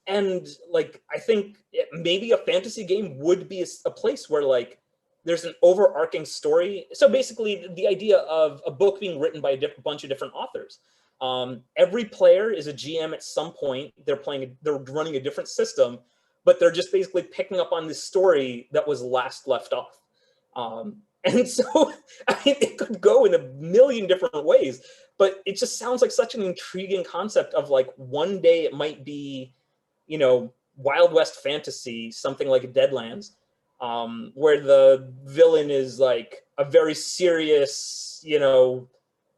and like I think maybe a fantasy game would be a place where like there's an overarching story. So basically the idea of a book being written by a bunch of different authors. Every player is a GM at some point. They're running a different system, but they're just basically picking up on this story that was last left off. And so I mean, it could go in a million different ways, but it just sounds like such an intriguing concept of like one day it might be Wild West fantasy, something like Deadlands, where the villain is like a very serious,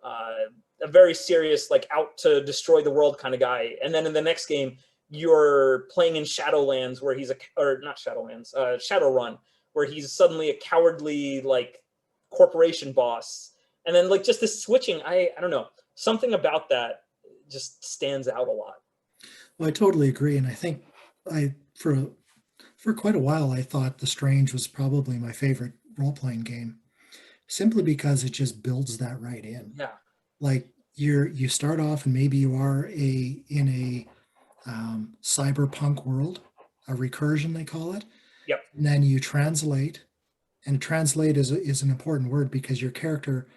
uh, a very serious, like out to destroy the world kind of guy. And then in the next game, you're playing in Shadowlands where he's or not Shadowlands, Shadowrun, where he's suddenly a cowardly like corporation boss. And then like just this switching, I don't know, something about that just stands out a lot. Well, I totally agree. And I think for quite a while, I thought The Strange was probably my favorite role-playing game, simply because it just builds that right in. Yeah. Like you start off and maybe you are in a cyberpunk world, a recursion they call it. Yep. And then you translate, and translate is an important word because your character,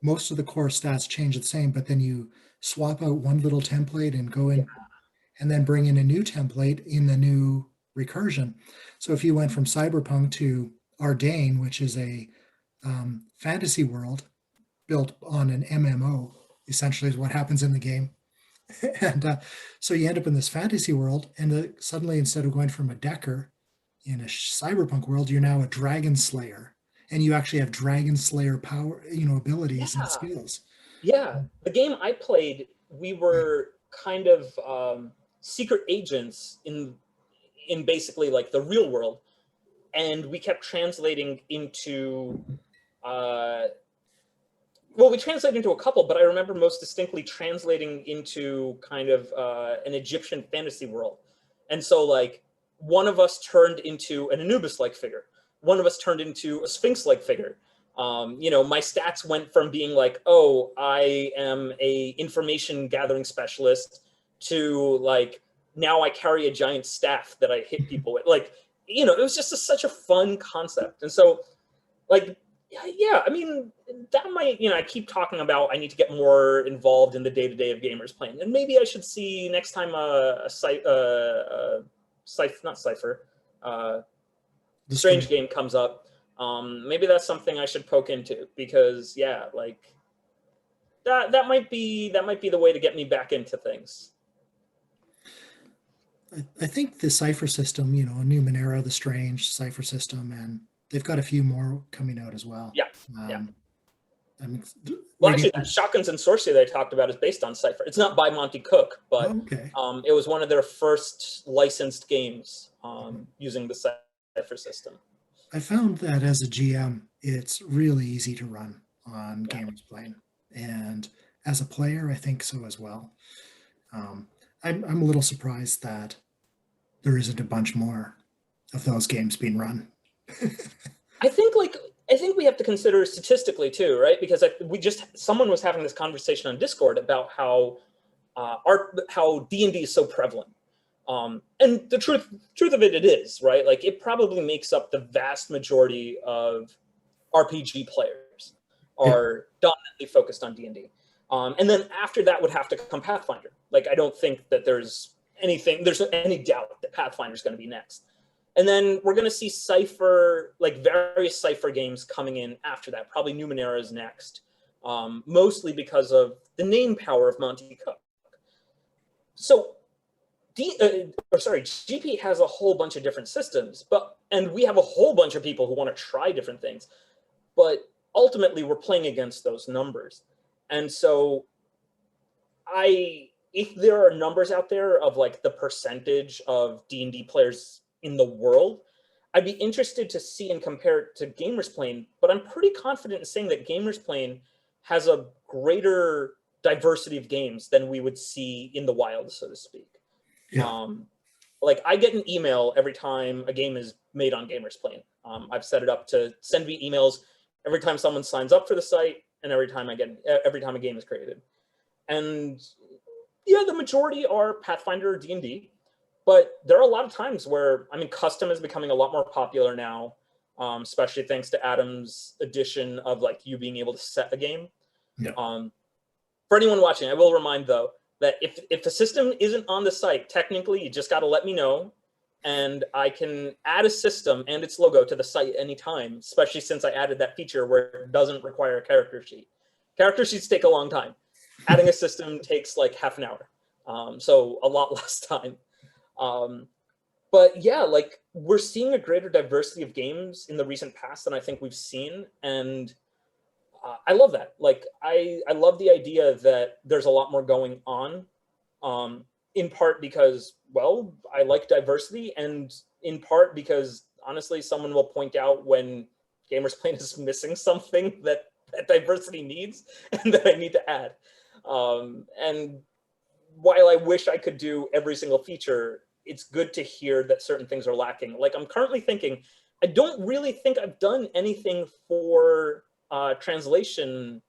most of the core stats change the same, but then you swap out one little template and go in and then bring in a new template in the new recursion. So if you went from cyberpunk to Ardain, which is a fantasy world built on an MMO, essentially is what happens in the game. And so you end up in this fantasy world, and suddenly instead of going from a Decker in a cyberpunk world, you're now a dragon slayer, and you actually have dragon slayer power, abilities and skills. Yeah, the game I played, we were kind of secret agents in basically like the real world, and we kept translating into well, we translated into a couple, but I remember most distinctly translating into kind of an Egyptian fantasy world. And so like one of us turned into an Anubis-like figure. One of us turned into a Sphinx-like figure. My stats went from being like, oh, I am a information gathering specialist to like, now I carry a giant staff that I hit people with. Like, it was just such a fun concept. And so like, yeah, I mean, that might, I keep talking about I need to get more involved in the day-to-day of gamers playing. And maybe I should see next time Strange game comes up. Maybe that's something I should poke into because, yeah, like that might be the way to get me back into things. I think the Cypher system, Numenera, the Strange Cypher system, and they've got a few more coming out as well. Yeah. I mean, well, actually, that Shotguns and Sorcery that I talked about is based on Cypher. It's not by Monty Cook, but it was one of their first licensed games using the Cypher system. I found that as a GM, it's really easy to run on Gamers Plane. And as a player, I think so as well. I'm a little surprised that there isn't a bunch more of those games being run. I think we have to consider statistically too, right? Because someone was having this conversation on Discord about how D&D is so prevalent. And the truth of it is, right? Like it probably makes up the vast majority of RPG players are dominantly focused on D&D. And then after that would have to come Pathfinder. Like, I don't think that there's any doubt that Pathfinder is going to be next. And then we're going to see Cypher, like various Cypher games coming in after that. Probably Numenera is next, mostly because of the name power of Monty Cook. So, GP has a whole bunch of different systems, and we have a whole bunch of people who want to try different things. But ultimately, we're playing against those numbers. And so if there are numbers out there of like the percentage of D&D players in the world, I'd be interested to see and compare it to Gamers Plane, but I'm pretty confident in saying that Gamers Plane has a greater diversity of games than we would see in the wild, so to speak. Yeah. Like I get an email every time a game is made on Gamers Plane. I've set it up to send me emails every time someone signs up for the site and every time a game is created. And yeah, the majority are Pathfinder or D&D, but there are a lot of times where, custom is becoming a lot more popular now, especially thanks to Adam's addition of like you being able to set a game. Yeah. For anyone watching, I will remind though, that if the system isn't on the site, technically you just got to let me know, and I can add a system and its logo to the site anytime, especially since I added that feature where it doesn't require a character sheet. Character sheets take a long time. Adding a system takes like half an hour, so a lot less time. But yeah, like we're seeing a greater diversity of games in the recent past than I think we've seen, and I love that. Like, I love the idea that there's a lot more going on, in part because, well, I like diversity, and in part because, honestly, someone will point out when GamersPlane is missing something that diversity needs and that I need to add. And while I wish I could do every single feature, it's good to hear that certain things are lacking. Like, I'm currently thinking, I don't really think I've done anything for translation,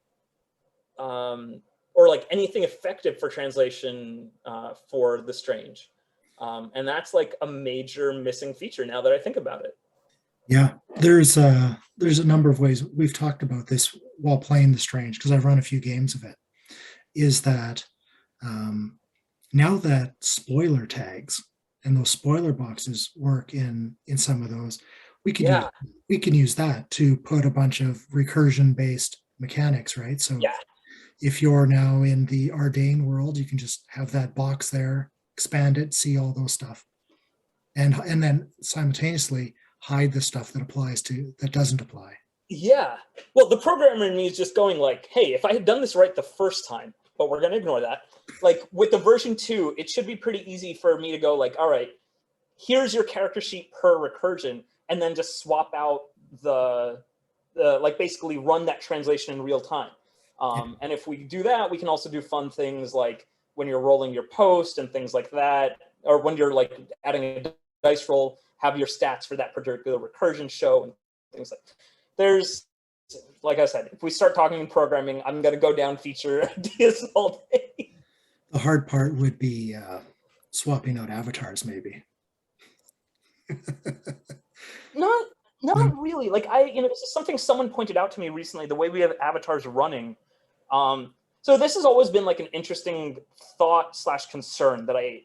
or like anything effective for translation for The Strange. And that's like a major missing feature now that I think about it. Yeah, there's a number of ways we've talked about this while playing The Strange, because I've run a few games of it. Is that now that spoiler tags and those spoiler boxes work in some of those, Yeah, we can use that to put a bunch of recursion based mechanics, right? So yeah, if you're now in the Ardain world, you can just have that box there, expand it, see all those stuff, and then simultaneously hide the stuff that doesn't apply. yeah. Well, the programmer in me is just going like, hey, if I had done this right the first time, but we're going to ignore that. Like with the version 2, it should be pretty easy for me to go like, all right, here's your character sheet per recursion, and then just swap out the like basically run that translation in real time. And if we do that, we can also do fun things like when you're rolling your post and things like that, or when you're like adding a dice roll, have your stats for that particular recursion show and things like that. There's, like I said, if we start talking in programming, I'm going to go down feature ideas all day. The hard part would be swapping out avatars, maybe. Not When, not really. Like this is something someone pointed out to me recently, the way we have avatars running. So this has always been like an interesting thought slash concern that I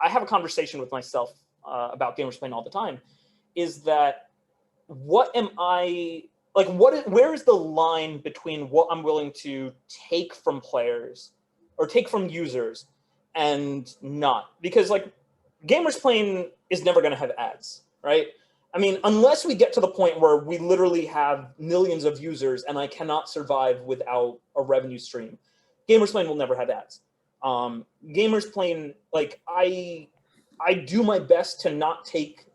have a conversation with myself about GamersPlane all the time, is that what am I like? Where is the line between what I'm willing to take from players or take from users and not? Because like GamersPlane is never going to have ads, right? I mean, unless we get to the point where we literally have millions of users and I cannot survive without a revenue stream, GamersPlane will never have ads. GamersPlane, like I do my best to not take.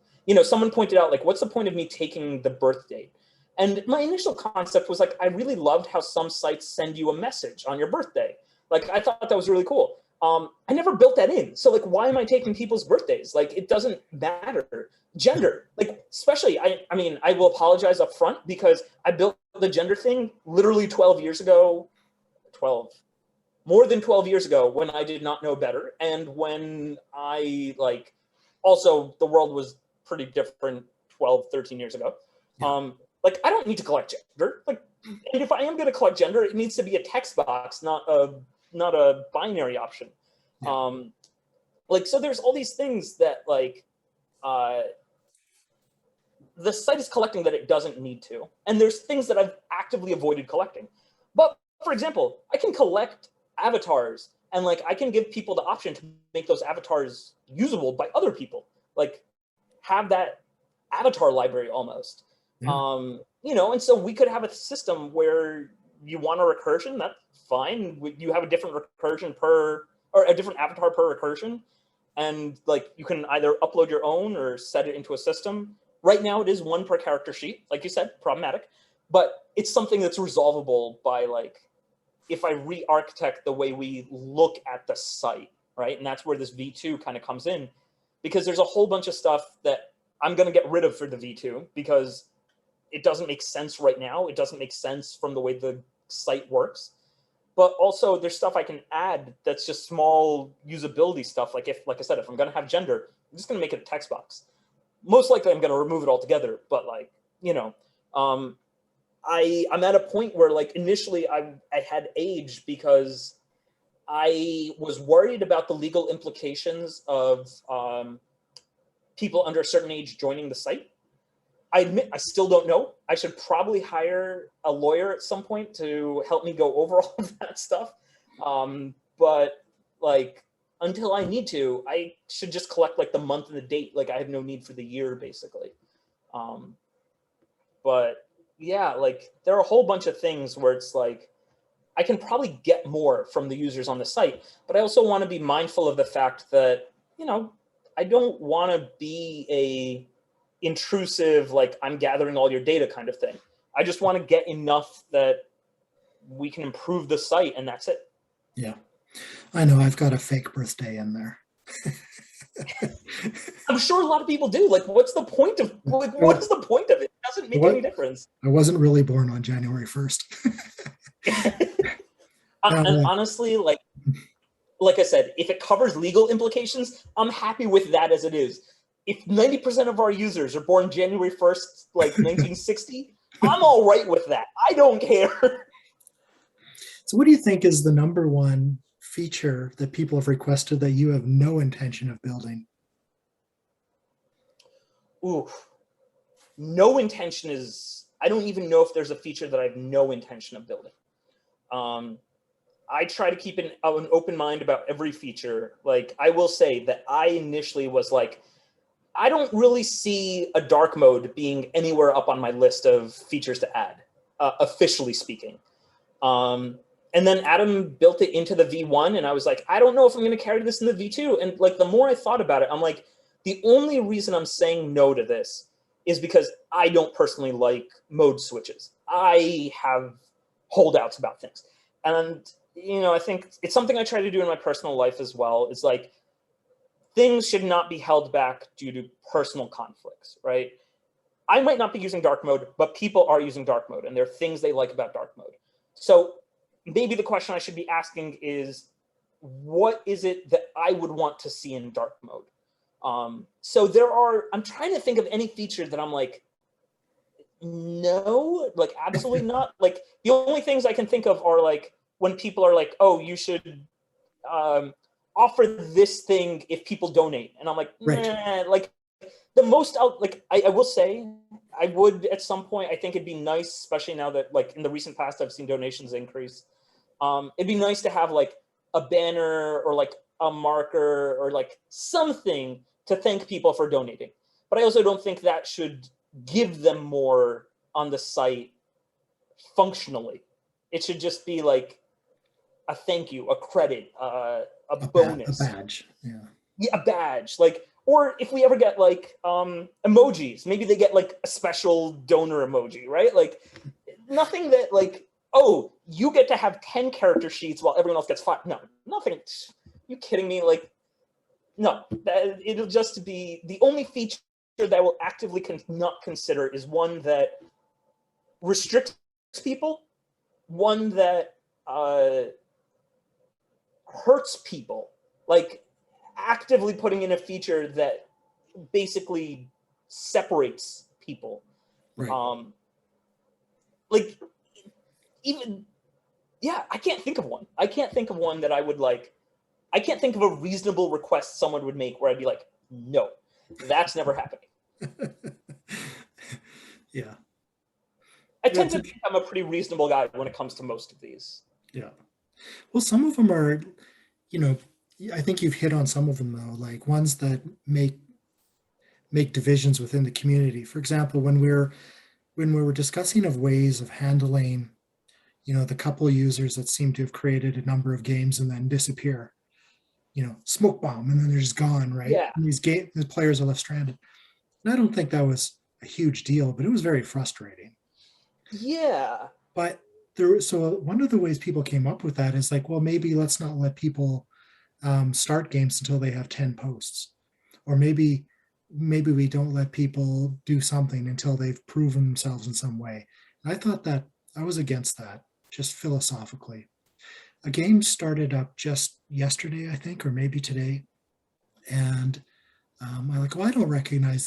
Someone pointed out like, what's the point of me taking the birth date? And my initial concept was like, I really loved how some sites send you a message on your birthday. Like, I thought that was really cool. I never built that in. So like, why am I taking people's birthdays? Like, it doesn't matter. Gender, like, especially, I mean, I will apologize up front because I built the gender thing literally 12 years ago, more than 12 years ago, when I did not know better. And when I like, also the world was pretty different 12, 13 years ago. yeah. Like, I don't need to collect gender. Like, and if I am going to collect gender, it needs to be a text box, not a binary option. Yeah. Like, so there's all these things that like the site is collecting that it doesn't need to, and there's things that I've actively avoided collecting. But for example, I can collect avatars, and like I can give people the option to make those avatars usable by other people. Like, have that avatar library almost. Yeah. And so we could have a system where you want a recursion, that's fine. You have a different recursion or a different avatar per recursion, and like you can either upload your own or set it into a system. Right now it is one per character sheet, like you said, problematic, but it's something that's resolvable by like, if I re-architect the way we look at the site, right? And that's where this V2 kind of comes in, because there's a whole bunch of stuff that I'm going to get rid of for the V2 because it doesn't make sense right now. It doesn't make sense from the way the site works. But also there's stuff I can add that's just small usability stuff. Like I said, if I'm going to have gender, I'm just going to make it a text box. Most likely I'm going to remove it altogether. But like, I'm at a point where like initially I had age because I was worried about the legal implications of people under a certain age joining the site. I admit I still don't know. I should probably hire a lawyer at some point to help me go over all of that stuff. But like, until I need to, I should just collect like the month and the date. Like, I have no need for the year, basically. But yeah, like there are a whole bunch of things where it's like, I can probably get more from the users on the site, but I also want to be mindful of the fact that, I don't want to be a intrusive, like I'm gathering all your data kind of thing. I just want to get enough that we can improve the site, and that's it. Yeah. I know I've got a fake birthday in there. I'm sure a lot of people do. Like, what's the point of what is the point of it? It doesn't make any difference. I wasn't really born on January 1st. And honestly, like I said, if it covers legal implications, I'm happy with that as it is. If 90% of our users are born January 1st, like 1960, I'm all right with that. I don't care. So what do you think is the number one feature that people have requested that you have no intention of building? Ooh, no intention is, I don't even know if there's a feature that I have no intention of building. I try to keep an open mind about every feature. Like, I will say that I initially was like, I don't really see a dark mode being anywhere up on my list of features to add, officially speaking. And then Adam built it into the V1, and I was like, I don't know if I'm going to carry this in the V2. And like, the more I thought about it, I'm like, the only reason I'm saying no to this is because I don't personally like mode switches. I have holdouts about things. And, I think it's something I try to do in my personal life as well. It's like, things should not be held back due to personal conflicts, right? I might not be using dark mode, but people are using dark mode, and there are things they like about dark mode. So maybe the question I should be asking is, what is it that I would want to see in dark mode? So I'm trying to think of any feature that I'm like, no, like absolutely not. Like, the only things I can think of are like, when people are like, oh, you should offer this thing if people donate. And I'm like, nah, like the most, I will say, I would at some point, I think it'd be nice, especially now that like in the recent past, I've seen donations increase. It'd be nice to have like a banner or like a marker or like something to thank people for donating. But I also don't think that should give them more on the site functionally. It should just be like a thank you, a credit, a bonus. A badge, yeah. Yeah, a badge. Like, or if we ever get like emojis, maybe they get like a special donor emoji, right? Like, nothing that like, oh, you get to have 10 character sheets while everyone else gets 5. No, nothing. You kidding me? Like, no, it'll just be the only feature that I will actively not consider is one that restricts people, one that hurts people, like actively putting in a feature that basically separates people. Right. Like, even, yeah, I can't think of one. I can't think of one that I would like. I can't think of a reasonable request someone would make where I'd be like, no, that's never happening. Yeah. I tend to think I'm a pretty reasonable guy when it comes to most of these. Yeah. Well, some of them are, I think you've hit on some of them though, like ones that make divisions within the community. For example, when we were discussing of ways of handling, the couple users that seem to have created a number of games and then disappear, smoke bomb, and then they're just gone, right? Yeah. And the players are left stranded. And I don't think that was a huge deal, but it was very frustrating. Yeah. But so one of the ways people came up with that is like, well, maybe let's not let people start games until they have 10 posts, or maybe we don't let people do something until they've proven themselves in some way. And I thought that I was against that, just philosophically. A game started up just yesterday, I think, or maybe today, and I'm like, well, I don't recognize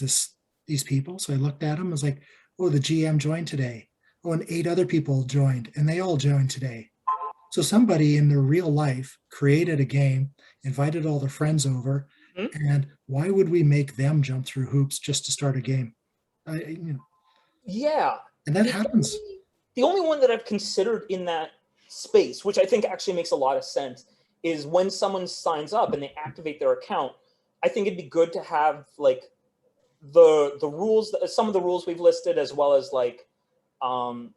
these people. So I looked at them. I was like, oh, the GM joined today. Oh, and 8 other people joined, and they all joined today. So somebody in their real life created a game, invited all their friends over, and why would we make them jump through hoops just to start a game? Yeah. And that happens. The only one that I've considered in that space, which I think actually makes a lot of sense, is when someone signs up and they activate their account, I think it'd be good to have like the rules, some of the rules we've listed, as well as like Here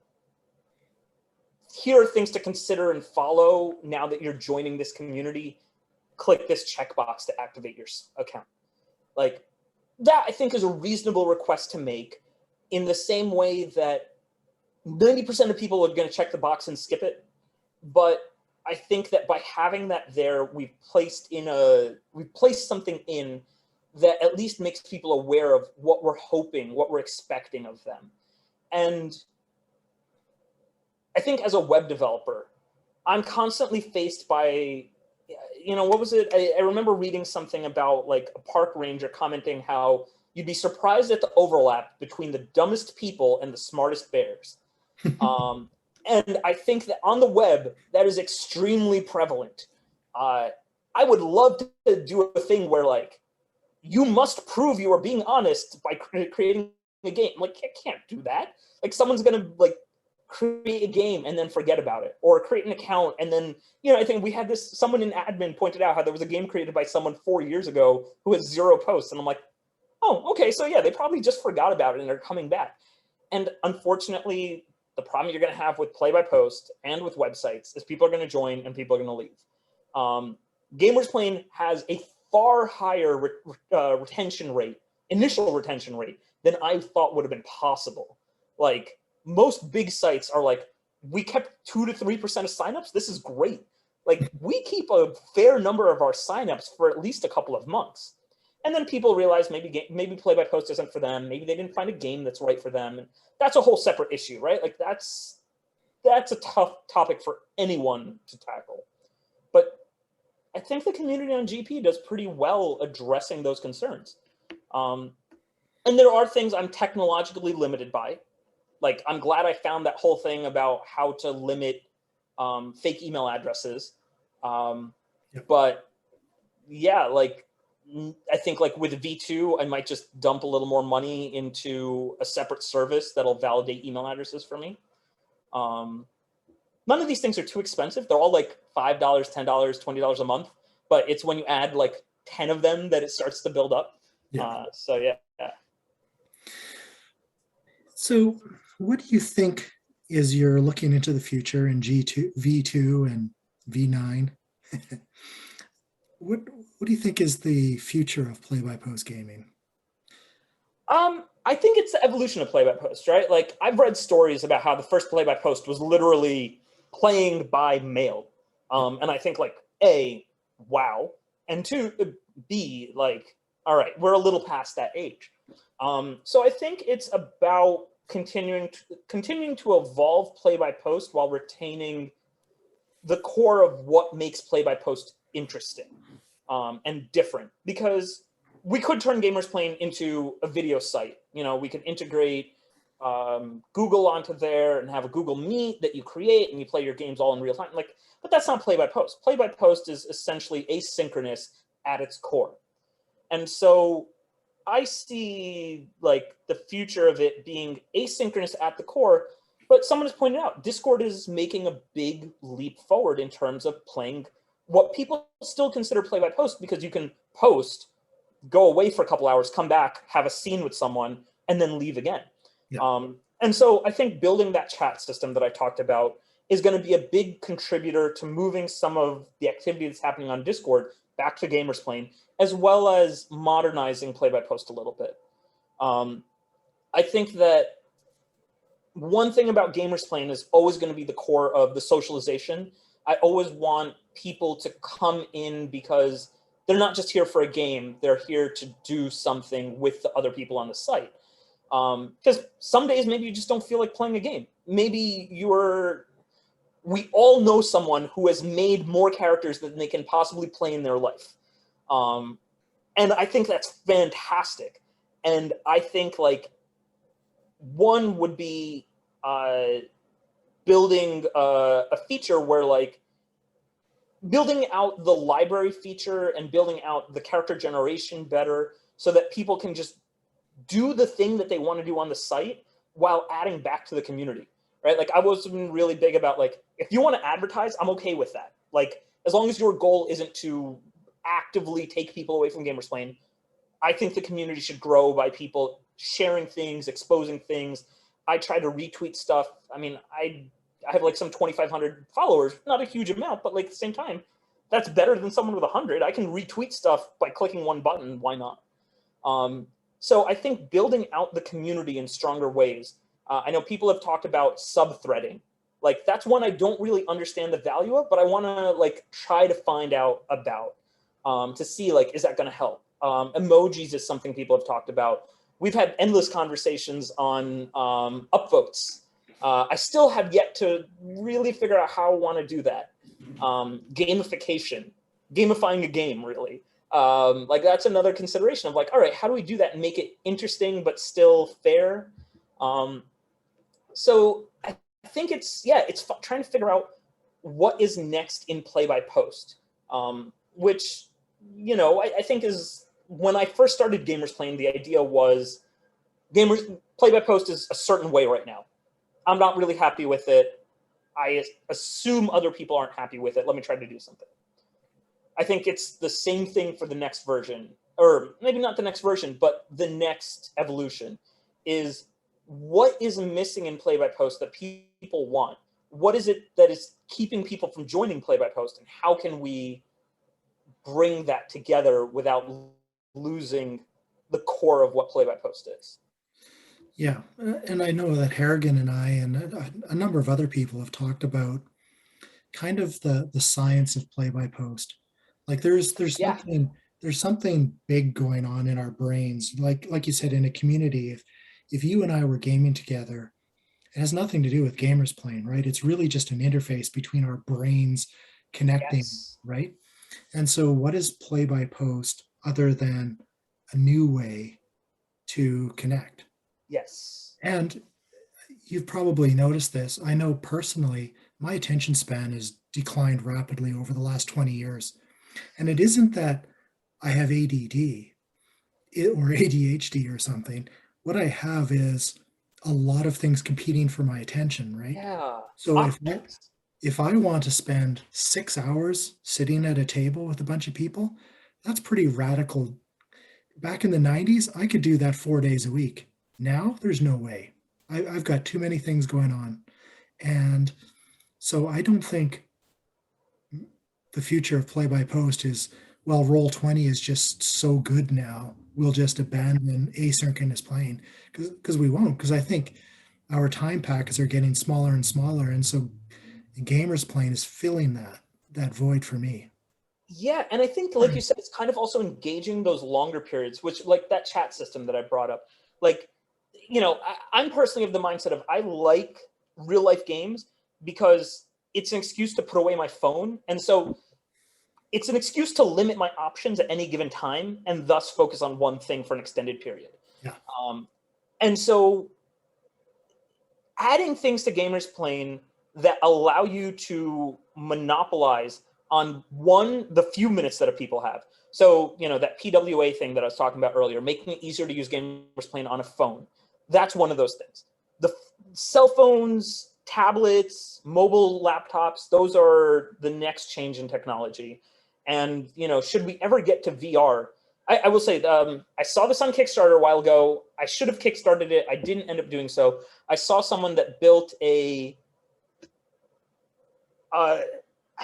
are things to consider and follow now that you're joining this community. Click this checkbox to activate your account. Like, that I think is a reasonable request to make, in the same way that 90% of people are going to check the box and skip it. But I think that by having that there, we've placed something in that at least makes people aware of what we're hoping, what we're expecting of them. And I think as a web developer, I'm constantly faced by, what was it? I remember reading something about like a park ranger commenting how you'd be surprised at the overlap between the dumbest people and the smartest bears. And I think that on the web, that is extremely prevalent. I would love to do a thing where like, you must prove you are being honest by creating a game. Like, I can't do that. Like, someone's going to like create a game and then forget about it, or create an account and then, I think we had this, someone in admin pointed out how there was a game created by someone 4 years ago who has 0 posts. And I'm like, oh, okay. So yeah, they probably just forgot about it and they're coming back. And unfortunately, the problem you're going to have with Playbypost and with websites is people are going to join and people are going to leave. GamersPlane has a far higher retention rate, initial retention rate, than I thought would have been possible. Like, most big sites are like, we kept 2 to 3% of signups. This is great. Like, we keep a fair number of our signups for at least a couple of months. And then people realize maybe Playbypost isn't for them. Maybe they didn't find a game that's right for them. And that's a whole separate issue, right? Like, that's a tough topic for anyone to tackle. But I think the community on GP does pretty well addressing those concerns. And there are things I'm technologically limited by. Like, I'm glad I found that whole thing about how to limit fake email addresses. Yep. But yeah, like, I think like with V2, I might just dump a little more money into a separate service that'll validate email addresses for me. None of these things are too expensive. They're all like $5, $10, $20 a month. But it's when you add like 10 of them that it starts to build up. Yeah. So yeah. So what do you think, as you're looking into the future in V2 and V9, what do you think is the future of Playbypost gaming? I think it's the evolution of Playbypost, right? Like, I've read stories about how the first Playbypost was literally playing by mail. And I think like, A, wow. And 2, B, like, all right, we're a little past that age. So I think it's about continuing to evolve Playbypost while retaining the core of what makes Playbypost interesting and different. Because we could turn GamersPlane into a video site. We could integrate Google onto there and have a Google Meet that you create and you play your games all in real time. Like, but that's not Playbypost. Playbypost is essentially asynchronous at its core. And so I see like the future of it being asynchronous at the core, but someone has pointed out Discord is making a big leap forward in terms of playing what people still consider Playbypost, because you can post, go away for a couple hours, come back, have a scene with someone, and then leave again. Yeah. And so I think building that chat system that I talked about is going to be a big contributor to moving some of the activity that's happening on Discord back to GamersPlane, as well as modernizing Playbypost a little bit. I think that one thing about GamersPlane is always going to be the core of the socialization. I always want people to come in because they're not just here for a game, they're here to do something with the other people on the site. Because some days maybe you just don't feel like playing a game. Maybe we all know someone who has made more characters than they can possibly play in their life. And I think that's fantastic. And I think like one would be building a feature where like building out the library feature and building out the character generation better so that people can just do the thing that they want to do on the site while adding back to the community, right? Like, I've always been really big about like, if you want to advertise, I'm okay with that. Like, as long as your goal isn't to actively take people away from GamersPlane, I think the community should grow by people sharing things, exposing things, I try to retweet stuff. I mean, I have like some 2,500 followers, not a huge amount, but like at the same time, that's better than someone with 100. I can retweet stuff by clicking one button. Why not? So I think building out the community in stronger ways. I know people have talked about sub-threading. Like that's one I don't really understand the value of, but I want to like try to find out about to see like, is that going to help? Emojis is something people have talked about. We've had endless conversations on upvotes. I still have yet to really figure out how I want to do that. Gamification, gamifying a game, really. Like that's another consideration of like, all right, how do we do that and make it interesting but still fair? So I think it's trying to figure out what is next in Play-by-Post, which, you know, I think is when I first started Gamersplain, the idea was Play-by-Post is a certain way right now. I'm not really happy with it. I assume other people aren't happy with it. Let me try to do something. I think it's the same thing for the next version, or maybe not the next version, but the next evolution is what is missing in Play-by-Post that people want? What is it that is keeping people from joining Play-by-Post, and how can we bring that together without losing the core of what Play-by-Post is? Yeah, and I know that Harrigan and I and a number of other people have talked about kind of the science of Play-by-Post. Like there's Yeah. something big going on in our brains. Like you said, in a community, if you and I were gaming together, it has nothing to do with Gamersplain, right? It's really just an interface between our brains connecting, Yes. right? And so what is Play-by-Post other than a new way to connect? Yes. And you've probably noticed this. I know personally, my attention span has declined rapidly over the last 20 years. And it isn't that I have ADD or ADHD or something. What I have is a lot of things competing for my attention, right? Yeah. So Options. if I want to spend 6 hours sitting at a table with a bunch of people, that's pretty radical. Back in the 90s, I could do that 4 days a week. Now, there's no way. I've got too many things going on. And so I don't think the future of Play-by-Post is, well, Roll20 is just so good now, we'll just abandon asynchronous playing. Because we won't. Because I think our time packets are getting smaller and smaller. And so Gamersplain is filling that void for me. Yeah, and I think, like you said, it's kind of also engaging those longer periods, which, like that chat system that I brought up. Like, you know, I'm personally of the mindset of I like real life games because it's an excuse to put away my phone. And so it's an excuse to limit my options at any given time and thus focus on one thing for an extended period. Yeah. And so adding things to Gamersplain that allow you to monopolize on the few minutes that people have. So, you know, that PWA thing that I was talking about earlier, making it easier to use Gamersplain on a phone. That's one of those things. The cell phones, tablets, mobile laptops, those are the next change in technology. And, you know, should we ever get to VR, I will say, I saw this on Kickstarter a while ago. I should have Kickstarted it. I didn't end up doing so. I saw someone that built a, I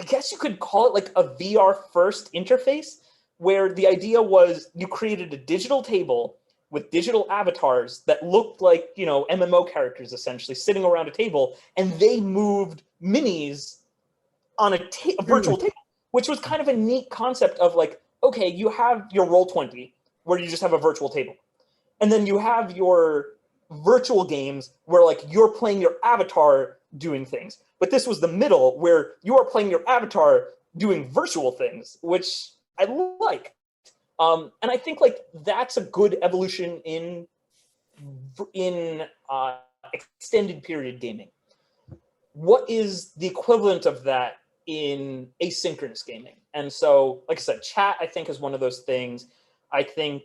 guess you could call it like a VR first interface, where the idea was you created a digital table with digital avatars that looked like, you know, MMO characters essentially sitting around a table, and they moved minis on a virtual table, which was kind of a neat concept of like, okay, you have your Roll20 where you just have a virtual table. And then you have your virtual games where like you're playing your avatar doing things. But this was the middle where you are playing your avatar doing virtual things, which I like. And I think like that's a good evolution in extended period gaming. What is the equivalent of that in asynchronous gaming? And so, like I said, chat, I think, is one of those things. I think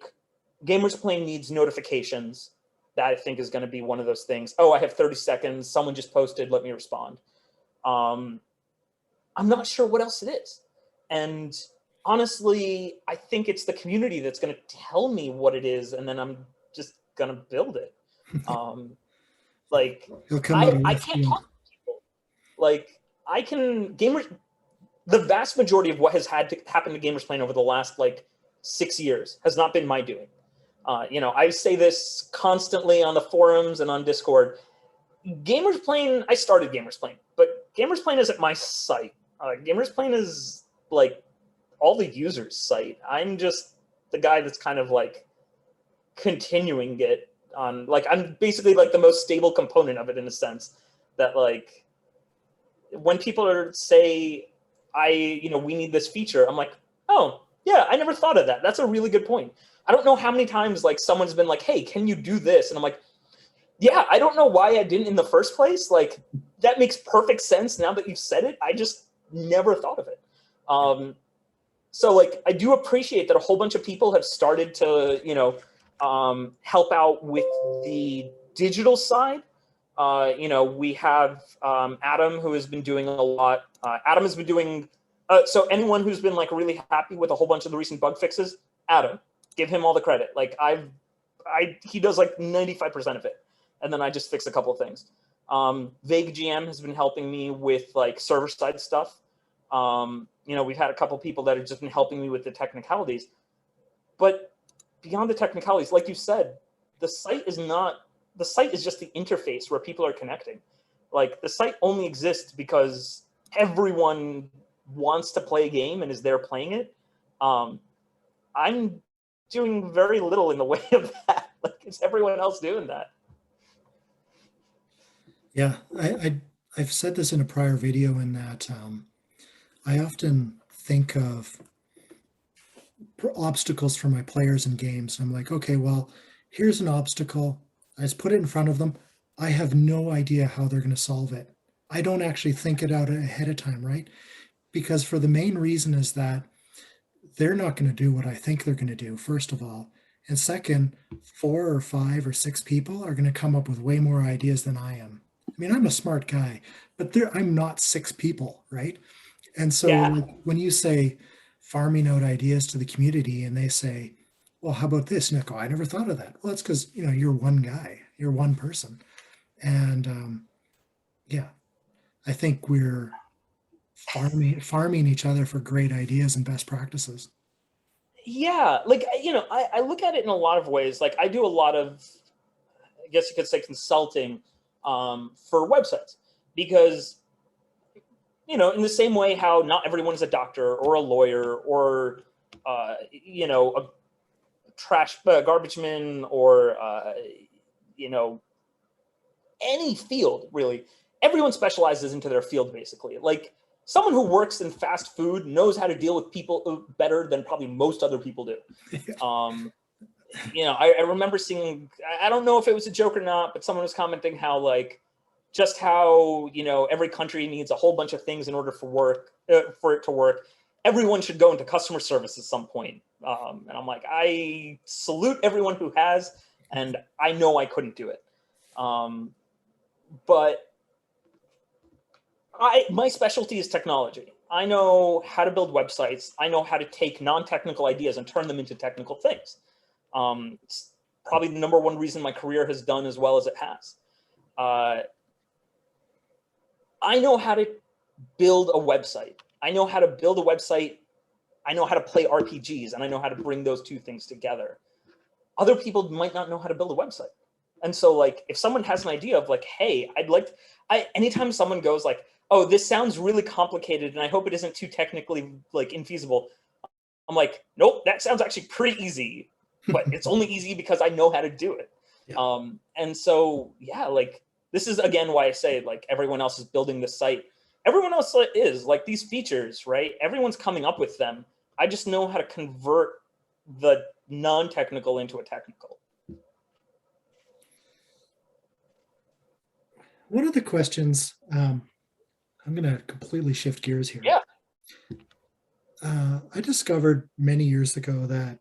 Gamersplain needs notifications. That I think is going to be one of those things. Oh, I have 30 seconds. Someone just posted. Let me respond. I'm not sure what else it is. And honestly, I think it's the community that's going to tell me what it is, and then I'm just going to build it. Like He'll come out of I left can't field. talk to people. Like I can gamers. The vast majority of what has had to happen to Gamers Plane over the last like 6 years has not been my doing. You know, I say this constantly on the forums and on Discord. Gamers Plane, I started Gamers Plane, but Gamers Plane isn't my site. Gamers Plane is like all the users' site. I'm just the guy that's kind of like continuing it on, like, I'm basically like the most stable component of it in a sense that like when people say, we need this feature, I'm like, oh yeah, I never thought of that. That's a really good point. I don't know how many times like someone's been like, hey, can you do this? And I'm like, yeah, I don't know why I didn't in the first place. Like that makes perfect sense now that you've said it. I just never thought of it. So like I do appreciate that a whole bunch of people have started to, help out with the digital side. We have Adam, who has been doing a lot. Adam has been doing, so anyone who's been like really happy with a whole bunch of the recent bug fixes, Adam, give him all the credit. Like he does like 95% of it. And then I just fix a couple of things. Vague GM has been helping me with like server side stuff. We've had a couple people that have just been helping me with the technicalities. But beyond the technicalities, like you said, the site is just the interface where people are connecting. Like the site only exists because everyone wants to play a game and is there playing it. I'm doing very little in the way of that. Like it's everyone else doing that. Yeah, I've said this in a prior video in that I often think of obstacles for my players in games. I'm like, okay, well, here's an obstacle. I just put it in front of them. I have no idea how they're going to solve it. I don't actually think it out ahead of time, right? Because for the main reason is that they're not going to do what I think they're going to do, first of all. And second, 4 or 5 or 6 people are going to come up with way more ideas than I am. I mean, I'm a smart guy, but I'm not 6 people, right? And so like, when you say farming out ideas to the community and they say, well, how about this? And I go, I never thought of that. Well, it's because, you're one guy, you're one person. And yeah, I think we're farming each other for great ideas and best practices. Yeah, like, I look at it in a lot of ways. Like I do a lot of, I guess you could say, consulting for websites, because in the same way how not everyone is a doctor or a lawyer or a garbage man or any field really. Everyone specializes into their field basically. Like someone who works in fast food knows how to deal with people better than probably most other people do. I remember seeing, I don't know if it was a joke or not, but someone was commenting how like just how every country needs a whole bunch of things in order for it to work. Everyone should go into customer service at some point. And I'm like, I salute everyone who has, and I know I couldn't do it. But my specialty is technology. I know how to build websites. I know how to take non-technical ideas and turn them into technical things. It's probably the number one reason my career has done as well as it has. I know how to build a website. I know how to build a website. I know how to play RPGs, and I know how to bring those two things together. Other people might not know how to build a website. And so like, if someone has an idea of like, hey, anytime someone goes like, oh, this sounds really complicated and I hope it isn't too technically like infeasible, I'm like, nope, that sounds actually pretty easy, but it's only easy because I know how to do it. Yeah. And so, yeah, like this is again why I say like everyone else is building this site. Everyone else is like these features, right? Everyone's coming up with them. I just know how to convert the non-technical into a technical. One of the questions, I'm going to completely shift gears here. Yeah. I discovered many years ago that,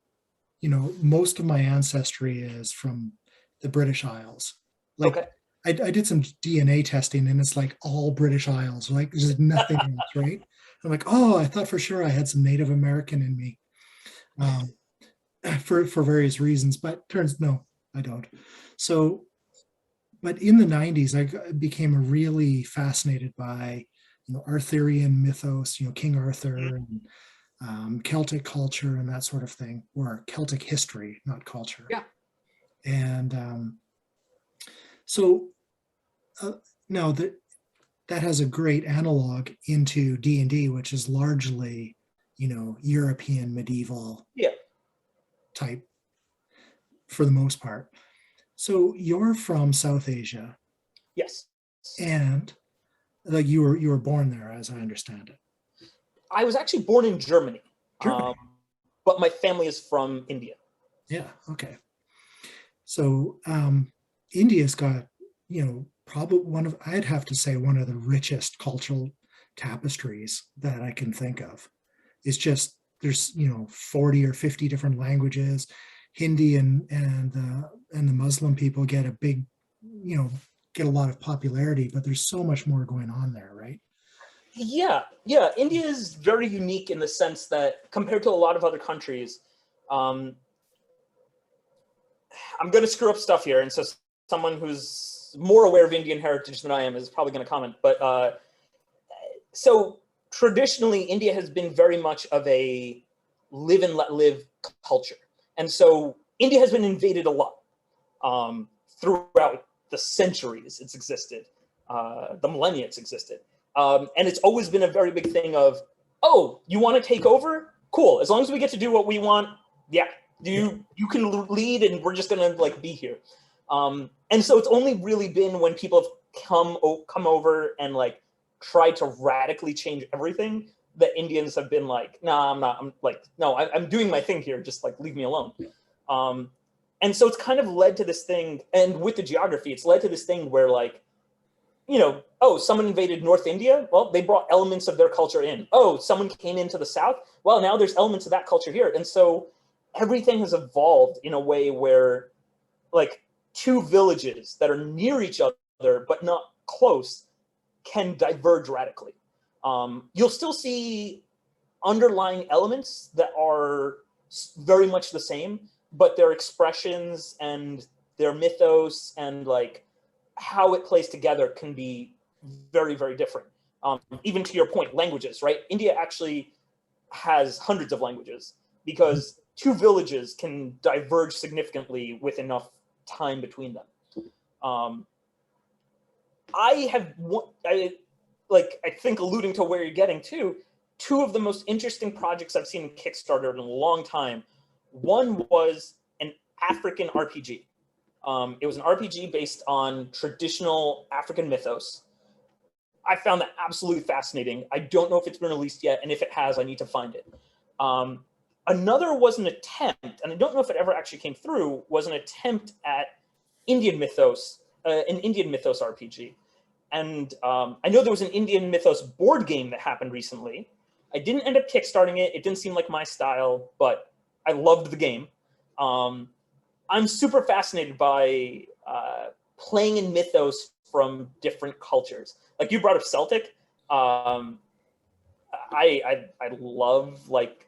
most of my ancestry is from the British Isles. Like, Okay. I did some DNA testing and it's like all British Isles, like there's nothing else, right? I'm like, oh, I thought for sure I had some Native American in me for various reasons, but no, I don't. So but in the 90s, became really fascinated by, Arthurian mythos, King Arthur, and Celtic culture and that sort of thing, or Celtic history, not culture. Yeah. And so now that has a great analog into D&D, which is largely, European medieval Yeah. type for the most part. So you're from South Asia, Yes. and like you were born there, as I understand it. I was actually born in Germany, Germany. but my family is from India. Yeah. Okay. So India's got, probably I'd have to say one of the richest cultural tapestries that I can think of. It's just there's 40 or 50 different languages. Hindi and the Muslim people get a big, get a lot of popularity, but there's so much more going on there, right? Yeah, India is very unique in the sense that compared to a lot of other countries, I'm going to screw up stuff here, and so someone who's more aware of Indian heritage than I am is probably going to comment. But so traditionally, India has been very much of a live and let live culture, and so India has been invaded a lot throughout the centuries it's existed, the millennia it's existed. And it's always been a very big thing of, oh, you want to take over? Cool. As long as we get to do what we want, yeah, you can lead, and we're just gonna like be here. And so it's only really been when people have come over and like tried to radically change everything that Indians have been like, nah, I'm not. I'm like, no, I'm doing my thing here. Just like leave me alone. And so it's kind of led to this thing, and with the geography, it's led to this thing where like, oh, someone invaded North India. Well, they brought elements of their culture in. Oh, someone came into the South. Well, now there's elements of that culture here. And so everything has evolved in a way where like two villages that are near each other but not close can diverge radically. You'll still see underlying elements that are very much the same, but their expressions and their mythos and like how it plays together can be very, very different. Even to your point, languages, right? India actually has hundreds of languages because two villages can diverge significantly with enough time between them. I think alluding to where you're getting to, two of the most interesting projects I've seen in Kickstarter in a long time. One was an African RPG. It was an RPG based on traditional African mythos. I found that absolutely fascinating. I don't know if it's been released yet, and if it has, I need to find it. Another was an attempt, and I don't know if it ever actually came through, was an attempt at Indian mythos, an Indian mythos RPG. And I know there was an Indian mythos board game that happened recently. I didn't end up kickstarting it. It didn't seem like my style, but I loved the game. I'm super fascinated by playing in mythos from different cultures. Like you brought up Celtic. I love like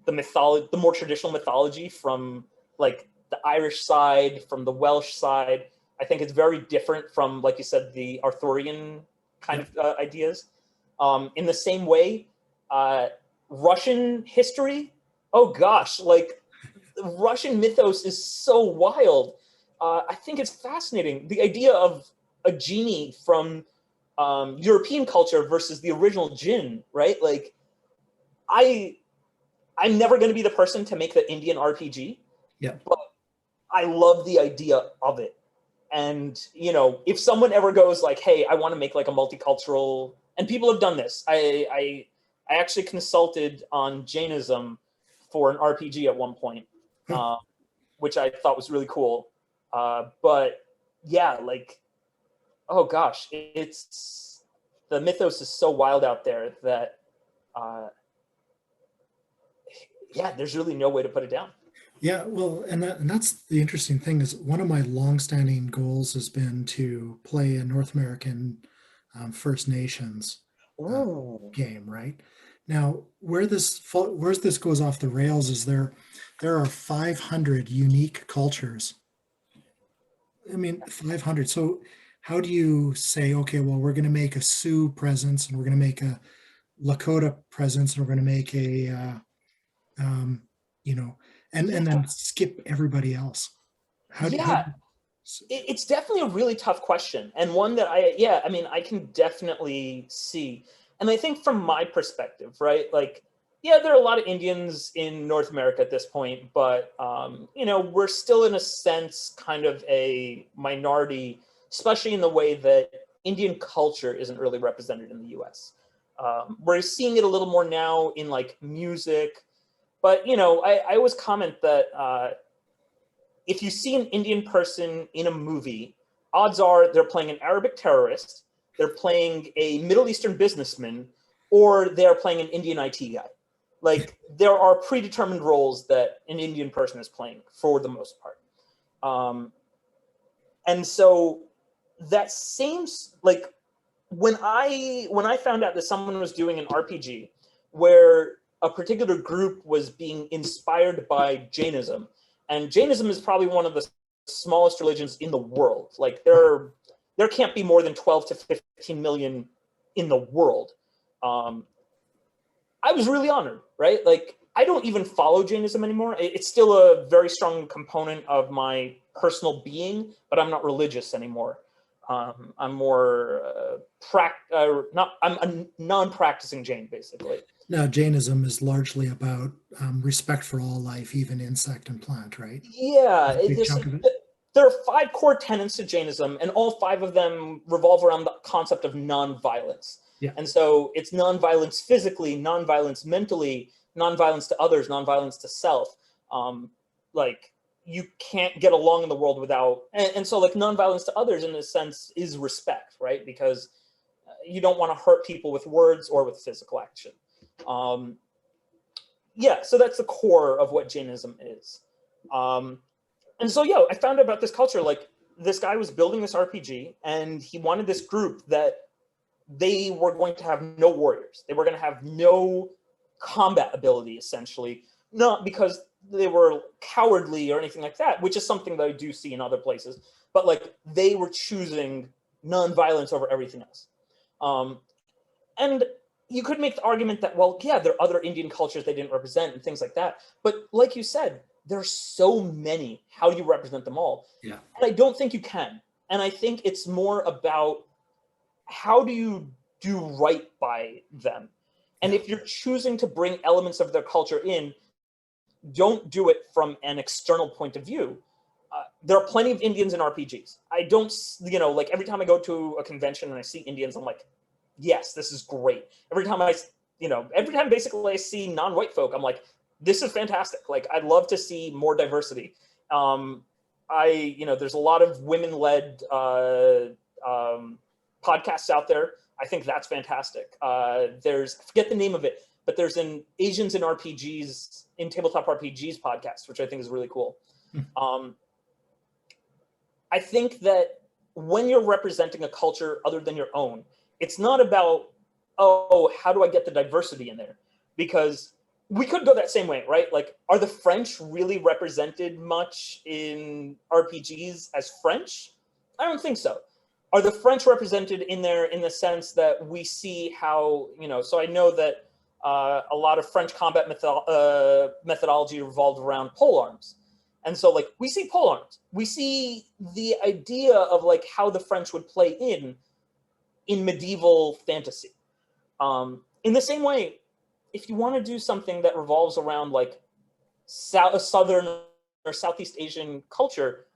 the mythology, the more traditional mythology from like the Irish side, from the Welsh side. I think it's very different from, like you said, the Arthurian kind of ideas. In the same way, Russian history. Oh gosh, like Russian mythos is so wild. I think it's fascinating. The idea of a genie from European culture versus the original djinn, right? Like, I'm never going to be the person to make the Indian RPG, but I love the idea of it. And, if someone ever goes like, hey, I want to make like a multicultural, and people have done this. I actually consulted on Jainism for an RPG at one point, which I thought was really cool. But yeah, like, oh gosh, it's the mythos is so wild out there that, yeah, there's really no way to put it down. Yeah, well, and that's the interesting thing is one of my longstanding goals has been to play a North American First Nations game. Right now, where this goes off the rails is there are 500 unique cultures I mean, 500. So how do you say, okay, well, we're going to make a Sioux presence and we're going to make a Lakota presence and we're going to make a, um, you know, and Yeah, then skip everybody else? How do yeah. It's definitely a really tough question, and one that I mean, I can definitely see. And I think from my perspective, right, like, yeah, there are a lot of Indians in North America at this point, but we're still in a sense kind of a minority, especially in the way that Indian culture isn't really represented in the US. We're seeing it a little more now in like music, but I always comment that if you see an Indian person in a movie, odds are they're playing an Arabic terrorist, they're playing a Middle Eastern businessman, or they're playing an Indian IT guy. Like, there are predetermined roles that an Indian person is playing for the most part. And so that seems like when I found out that someone was doing an RPG where a particular group was being inspired by Jainism, and Jainism is probably one of the smallest religions in the world. Like, there can't be more than 12 to 15 million in the world. I was really honored, right? Like, I don't even follow Jainism anymore. It's still a very strong component of my personal being, but I'm not religious anymore. I'm more not. I'm a non-practicing Jain, basically. Now, Jainism is largely about respect for all life, even insect and plant, right? Yeah, A big chunk of it. there are 5 core tenets to Jainism, and all 5 of them revolve around the concept of non-violence. Yeah. And so it's non-violence physically, non-violence mentally, non-violence to others, non-violence to self. Like, you can't get along in the world without, and so like non-violence to others in a sense is respect, right? Because you don't want to hurt people with words or with physical action. Yeah, so that's the core of what Jainism is. And so, yeah, I found out about this culture. Like, this guy was building this RPG, and he wanted this group that they were going to have no warriors. They were going to have no combat ability, essentially, not because they were cowardly or anything like that, which is something that I do see in other places, but like they were choosing non-violence over everything else. And you could make the argument that, well, yeah, there are other Indian cultures they didn't represent and things like that. But like you said, there's so many. How do you represent them all? Yeah. And I don't think you can. And I think it's more about how do you do right by them? And if you're choosing to bring elements of their culture in, don't do it from an external point of view. There are plenty of Indians in RPGs. I don't, like every time I go to a convention and I see Indians, I'm like, yes, this is great. Every time basically I see non-white folk, I'm like, this is fantastic. Like, I'd love to see more diversity. There's a lot of women-led podcasts out there. I think that's fantastic. I forget the name of it, but there's an Asians in RPGs, in tabletop RPGs podcast, which I think is really cool. I think that when you're representing a culture other than your own, it's not about, oh, how do I get the diversity in there? Because we could go that same way, right? Like, are the French really represented much in RPGs as French? I don't think so. Are the French represented in there in the sense that we see how, so I know that a lot of French combat methodology revolved around polearms. And so, like, we see polearms. We see the idea of, like, how the French would play in medieval fantasy. In the same way, if you want to do something that revolves around, like, Southern or Southeast Asian culture,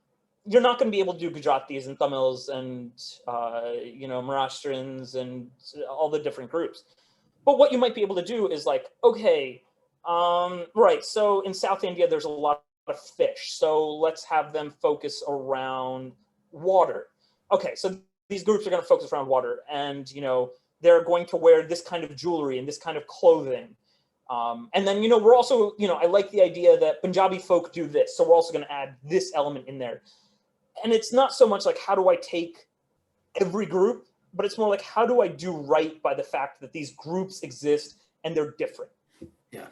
you're not going to be able to do Gujaratis and Tamils and, Maharashtrians and all the different groups. But what you might be able to do is, like, okay, right, so in South India, there's a lot of fish. So let's have them focus around water. Okay, so these groups are going to focus around water. And, they're going to wear this kind of jewelry and this kind of clothing. And then, we're also, I like the idea that Punjabi folk do this. So we're also going to add this element in there. And it's not so much like, how do I take every group, but it's more like, how do I do right by the fact that these groups exist and they're different? Yeah.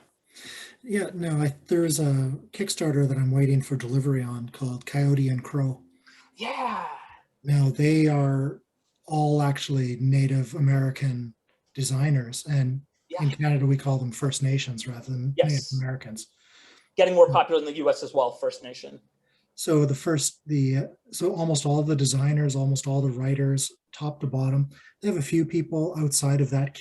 Yeah, no, there's a Kickstarter that I'm waiting for delivery on called Coyote and Crow. Yeah. Now they are all actually Native American designers, and Yeah. in Canada we call them First Nations rather than Native Yes. Americans. Getting more popular in the US as well, First Nation. So so almost all the designers, almost all the writers, top to bottom, they have a few people outside of that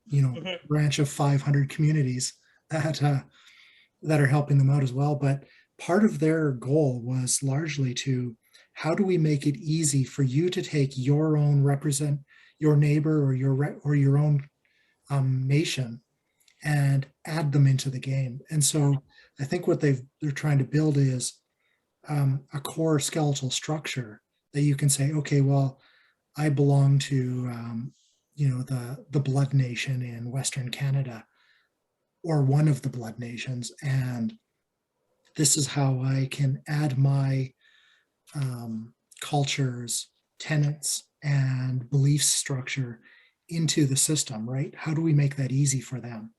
Hmm. branch of 500 communities that are helping them out as well. But part of their goal was largely to, how do we make it easy for you to take your own represent your neighbor or your own nation and add them into the game. And so I think what they're trying to build is a core skeletal structure that you can say, okay, well, I belong to the Blood Nation in Western Canada, or one of the Blood Nations, and this is how I can add my cultures, tenets, and belief structure into the system, right? How do we make that easy for them?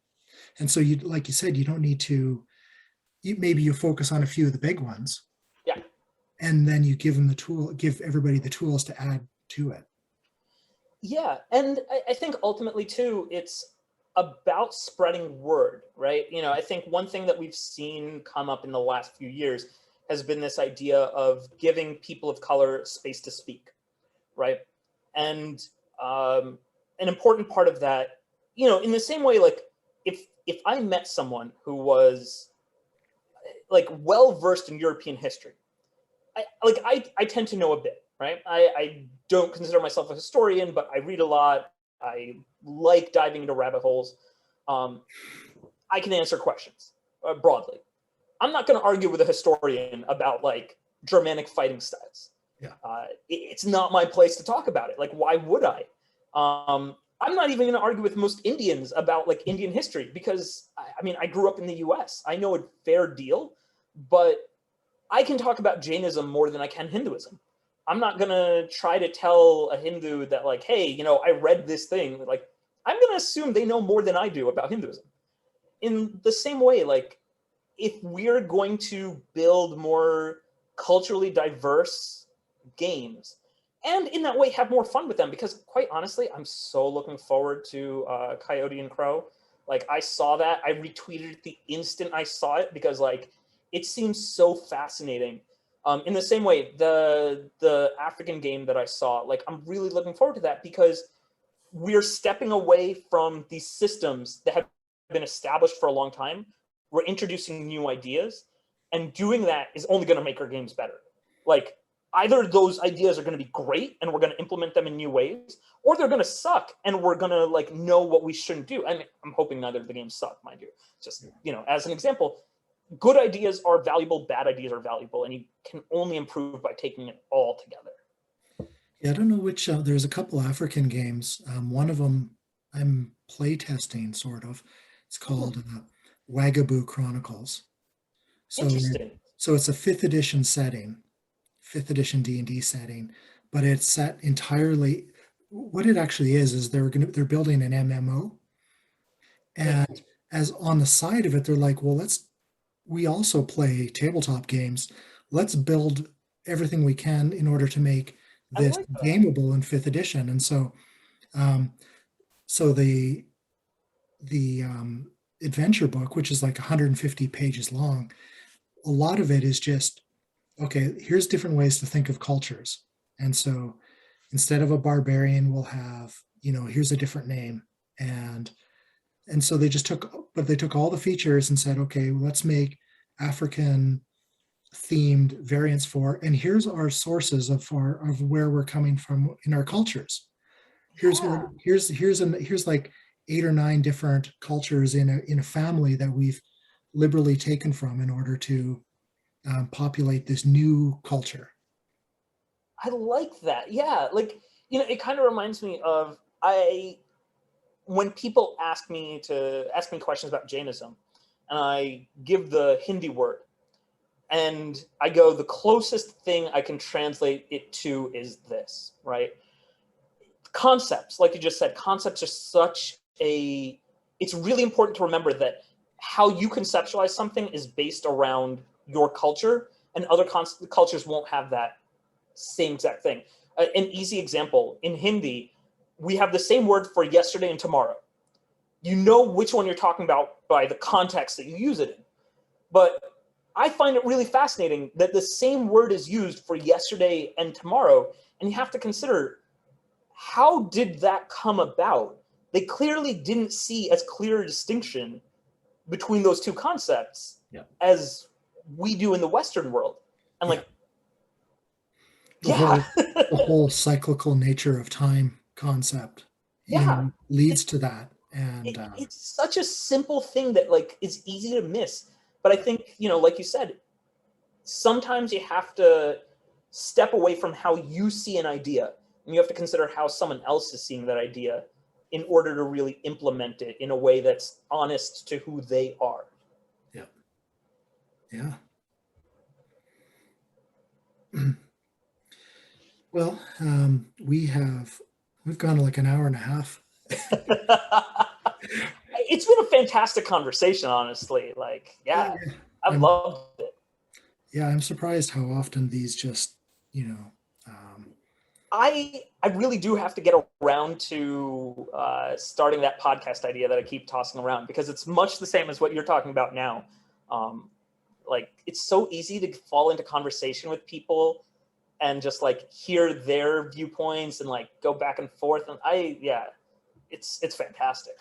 And so, you, like you said, you don't need to. Maybe you focus on a few of the big ones, Yeah. and then you give everybody the tools to add to it. Yeah, and I think ultimately too, it's about spreading word, right? I think one thing that we've seen come up in the last few years has been this idea of giving people of color space to speak, right? And an important part of that, in the same way, like if I met someone who was like well versed in European history, I tend to know a bit, right? I don't consider myself a historian, but I read a lot. I like diving into rabbit holes. Um, I can answer questions broadly. I'm not going to argue with a historian about like Germanic fighting styles. Yeah. It's not my place to talk about it. Like, why would I? I'm not even going to argue with most Indians about like Indian history because I mean, I grew up in the US. I know a fair deal, but I can talk about Jainism more than I can Hinduism. I'm not gonna try to tell a Hindu that like, hey, I read this thing. Like, I'm gonna assume they know more than I do about Hinduism. In the same way, like, if we're going to build more culturally diverse games, and in that way have more fun with them, because quite honestly, I'm so looking forward to Coyote and Crow. Like, I saw that, I retweeted it the instant I saw it because like it seems so fascinating. In the same way, the African game that I saw, like I'm really looking forward to that because we're stepping away from these systems that have been established for a long time. We're introducing new ideas, and doing that is only going to make our games better. Like, either those ideas are going to be great and we're going to implement them in new ways, or they're going to suck and we're going to like know what we shouldn't do. And I'm hoping neither of the games suck, mind you. Just, as an example, good ideas are valuable, bad ideas are valuable, and you can only improve by taking it all together. Yeah, I don't know which. There's a couple African games. One of them I'm play testing, sort of. It's called Wagaboo Chronicles. So, Interesting. so it's a fifth edition D&D setting, but it's set entirely. What it actually is they're building an MMO, and as on the side of it, they're like, well, we also play tabletop games. Let's build everything we can in order to make I this like that. gameable in fifth edition. And so, um, so the adventure book, which is like 150 pages long, a lot of it is just, okay, here's different ways to think of cultures. And so instead of a barbarian, we'll have, here's a different name. And so they took all the features and said, okay, let's make African themed variants and here's our sources of where we're coming from in our cultures. Yeah. Here's like 8 or 9 different cultures in a family that we've liberally taken from in order to populate this new culture. I like that. Yeah. Like, it kind of reminds me of when people ask me questions about Jainism, and I give the Hindi word, and I go, the closest thing I can translate it to is this, right? Concepts, like you just said, concepts are it's really important to remember that how you conceptualize something is based around your culture, and other cultures won't have that same exact thing. An easy example, in Hindi, we have the same word for yesterday and tomorrow. You know which one you're talking about by the context that you use it in. But I find it really fascinating that the same word is used for yesterday and tomorrow, and you have to consider, how did that come about? They clearly didn't see as clear a distinction between those two concepts as we do in the Western world. And like, the whole cyclical nature of time concept leads to that. And it's such a simple thing that like is easy to miss. But I think, you know, like you said, sometimes you have to step away from how you see an idea, and you have to consider how someone else is seeing that idea in order to really implement it in a way that's honest to who they are. Yeah. Well, we've gone like an hour and a half. It's been a fantastic conversation, honestly. Like, I've loved it. Yeah, I'm surprised how often these just, you know. I really do have to get around to starting that podcast idea that I keep tossing around, because it's much the same as what you're talking about now. Like, it's so easy to fall into conversation with people and just like hear their viewpoints and like go back and forth. And it's fantastic.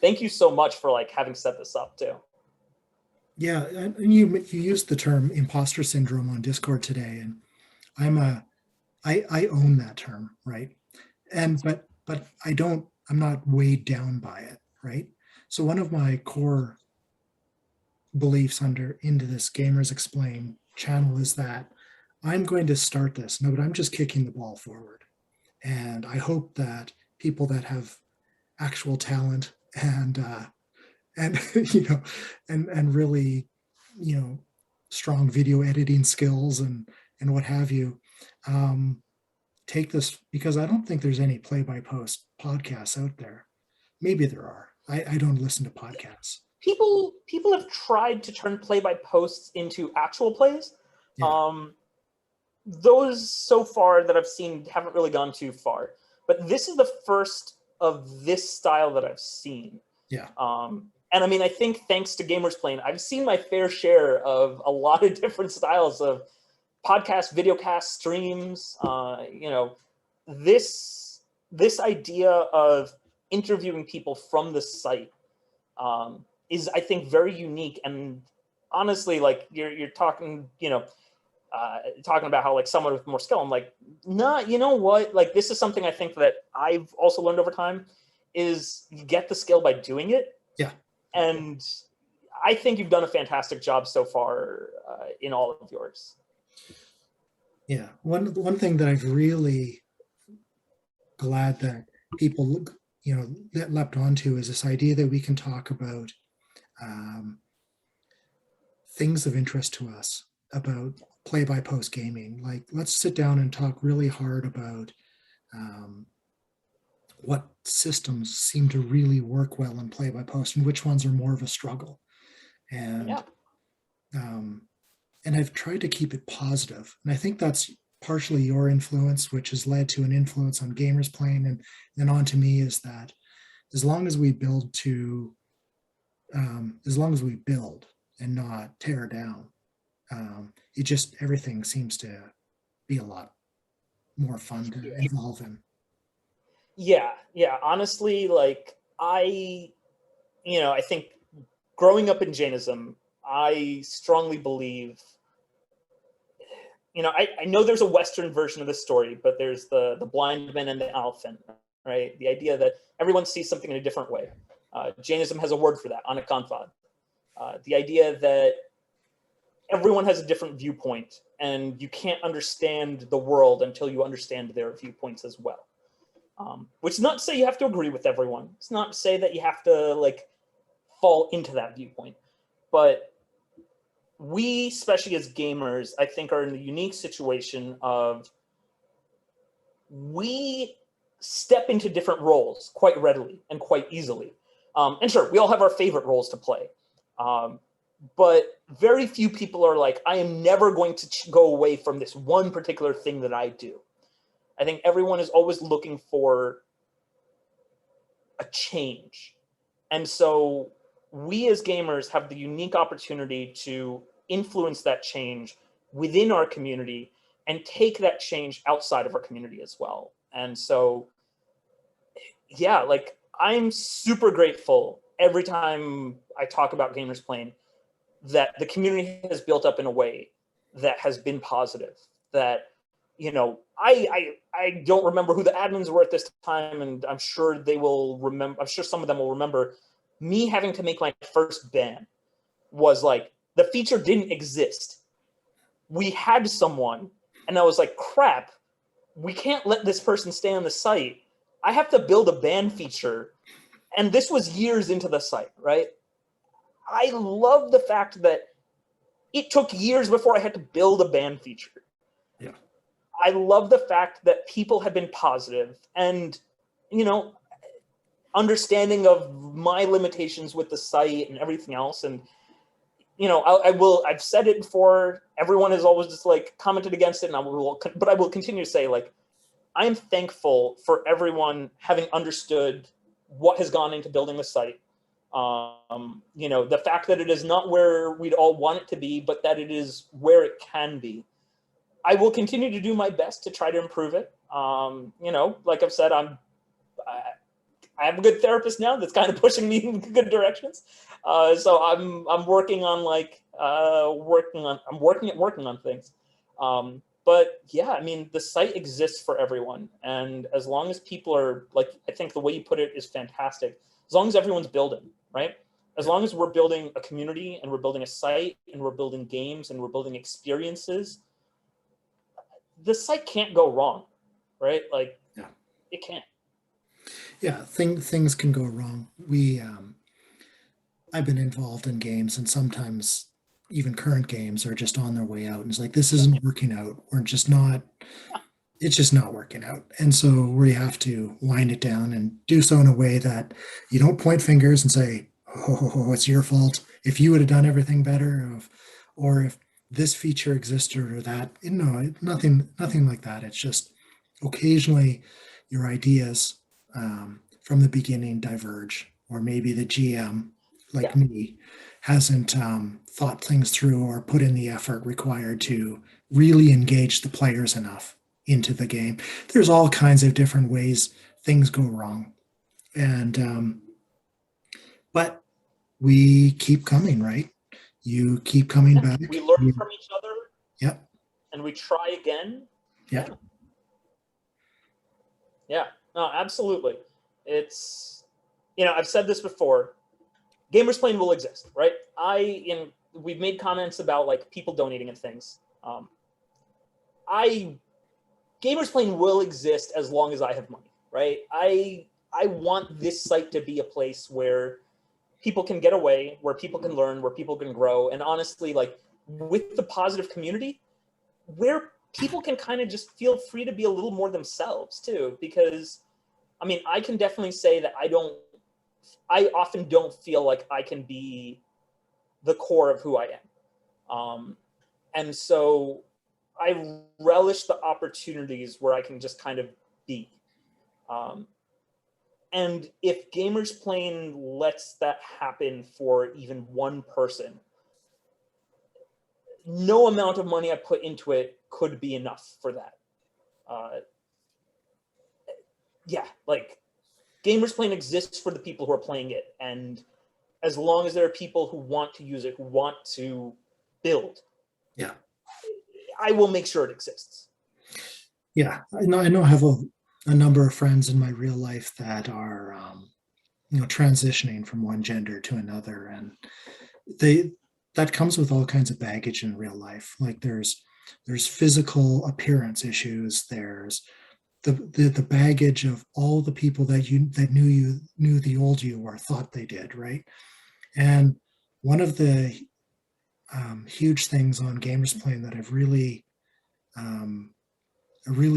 Thank you so much for like having set this up too. Yeah, and you used the term imposter syndrome on Discord today, and I own that term, right? And but I'm not weighed down by it, right? So one of my core beliefs into this Gamers exPlane channel is that I'm going to start this. No, but I'm just kicking the ball forward. And I hope that people that have actual talent and you know, and really, you know, strong video editing skills and what have you, take this, because I don't think there's any Playbypost podcasts out there. Maybe there are. I don't listen to podcasts. People have tried to turn Playbyposts into actual plays. Those so far that I've seen haven't really gone too far. But this is the first of this style that I've seen. Yeah. And I mean, I think thanks to Gamers exPlane, I've seen my fair share of a lot of different styles of podcast, videocast, streams. You know, this idea of interviewing people from the site is, I think, very unique. And honestly, like you're talking, you know, talking about how like someone with more skill, I'm like, nah, you know what? Like, this is something I think that I've also learned over time, is you get the skill by doing it. Yeah. And I think you've done a fantastic job so far in all of yours. Yeah. One thing that I've really glad that people, you know, that leapt onto is this idea that we can talk about things of interest to us about Playbypost gaming. Like, let's sit down and talk really hard about what systems seem to really work well in Playbypost and which ones are more of a struggle. And and I've tried to keep it positive. And I think that's partially your influence, which has led to an influence on Gamers exPlane, and then on to me, is that as long as we build and not tear down, everything seems to be a lot more fun to involve in. Yeah. Honestly, like I think growing up in Jainism, I strongly believe, you know, I know there's a Western version of this story, but there's the blind man and the elephant, right? The idea that everyone sees something in a different way. Jainism has a word for that, anakantvad. The idea that everyone has a different viewpoint, and you can't understand the world until you understand their viewpoints as well. Which is not to say you have to agree with everyone. It's not to say that you have to like fall into that viewpoint. But we, especially as gamers, I think are in the unique situation of we step into different roles quite readily and quite easily. And sure, we all have our favorite roles to play. but very few people are like, I am never going to go away from this one particular thing that I do. I think everyone is always looking for a change. And so we as gamers have the unique opportunity to influence that change within our community and take that change outside of our community as well. And so, yeah, like I'm super grateful every time I talk about GamersPlane that the community has built up in a way that has been positive, that I don't remember who the admins were at this time, and I'm sure they will remember. I'm sure some of them will remember me having to make my first ban was like the feature didn't exist. We had someone, and I was like, crap, we can't let this person stay on the site. I have to build a ban feature. And this was years into the site, right? I love the fact that it took years before I had to build a ban feature. Yeah. I love the fact that people have been positive and, understanding of my limitations with the site and everything else. And, I've said it before. Everyone has always just like commented against it, but I will continue to say, like, I am thankful for everyone having understood what has gone into building the site. The fact that it is not where we'd all want it to be, but that it is where it can be. I will continue to do my best to try to improve it. Like I've said, I have a good therapist now that's kind of pushing me in good directions. So I'm working on working on things. But yeah, I mean, the site exists for everyone. And as long as people are, like, I think the way you put it is fantastic. As long as everyone's building, right? As long as we're building a community and we're building a site and we're building games and we're building experiences, the site can't go wrong, right? Like, Yeah. It can't. Yeah, things can go wrong. I've been involved in games, and sometimes even current games are just on their way out. And it's like, this isn't working out. It's just not working out. And so we have to wind it down and do so in a way that you don't point fingers and say, oh, it's your fault. If you would have done everything better, or if this feature existed or that. Nothing like that. It's just occasionally your ideas from the beginning diverge, or maybe the GM, like me, hasn't thought things through or put in the effort required to really engage the players enough into the game. There's all kinds of different ways things go wrong. And but we keep coming, right? You keep coming back. We learn from each other. Yep. And we try again. Yeah. Yeah. No, absolutely. It's, I've said this before. GamersPlane will exist, right? We've made comments about like people donating and things. GamersPlane will exist as long as I have money, right? I want this site to be a place where people can get away, where people can learn, where people can grow, and honestly, like with the positive community, where people can kind of just feel free to be a little more themselves too. Because, I mean, I can definitely say that I often don't feel like I can be the core of who I am. And so I relish the opportunities where I can just kind of be. And if GamersPlane lets that happen for even one person, no amount of money I put into it could be enough for that. Like GamersPlane exists for the people who are playing it. And as long as there are people who want to use it, who want to build, I will make sure it exists. Yeah, I know I have a number of friends in my real life that are, transitioning from one gender to another. And that comes with all kinds of baggage in real life. Like there's physical appearance issues. There's the baggage of all the people that knew the old you or thought they did, right? And one of the huge things on GamersPlane that I've really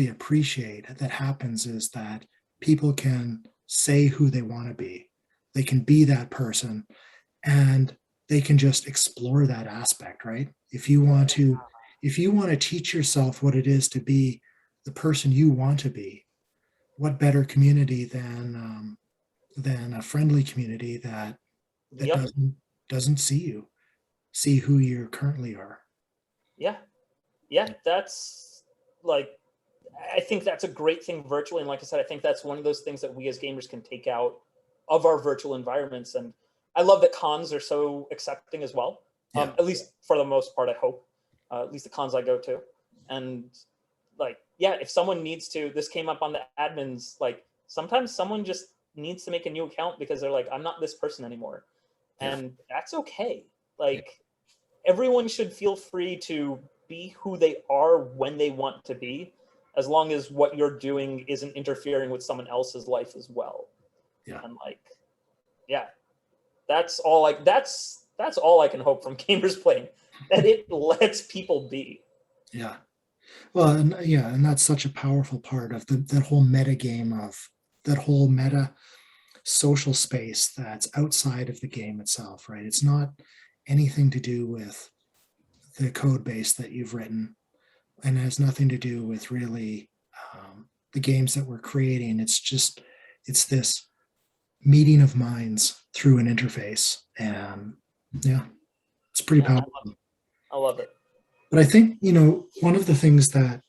appreciate that happens is that people can say who they want to be. They can be that person, and they can just explore that aspect, right? If you want to teach yourself what it is to be the person you want to be, what better community than a friendly community that Yep. doesn't see who you currently are. Yeah. Yeah. That's like, I think that's a great thing virtually. And like I said, I think that's one of those things that we as gamers can take out of our virtual environments. And I love that cons are so accepting as well. Yeah. At least for the most part, I hope. At least the cons I go to. And like, yeah, if someone needs to, this came up on the admins, like sometimes someone just needs to make a new account because they're like, I'm not this person anymore. Yeah. And that's okay. Like everyone should feel free to be who they are when they want to be, as long as what you're doing isn't interfering with someone else's life as well. Yeah. And like, yeah, that's all all I can hope from gamers playing, that it lets people be. Yeah. Well, and that's such a powerful part of that whole meta game, of that whole meta social space that's outside of the game itself, right? It's not anything to do with the code base that you've written, and has nothing to do with really the games that we're creating. It's this meeting of minds through an interface, and yeah, it's pretty Yeah, powerful. I love it. But I think, one of the things that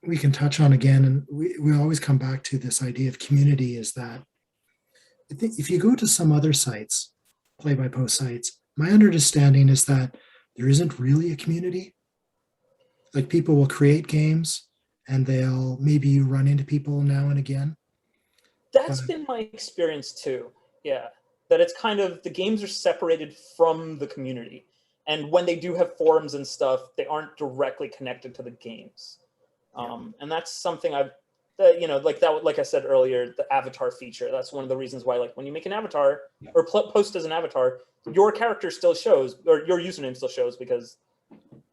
we can touch on again, and we always come back to this idea of community, is that I think if you go to some other sites, Playbypost sites, my understanding is that there isn't really a community. Like, people will create games and maybe you run into people now and again. That's But been my experience too. Yeah. That it's kind of, the games are separated from the community. And when they do have forums and stuff, they aren't directly connected to the games. And that's something like I said earlier, the avatar feature. That's one of the reasons why, like, when you make an avatar or post as an avatar, your character still shows, or your username still shows, because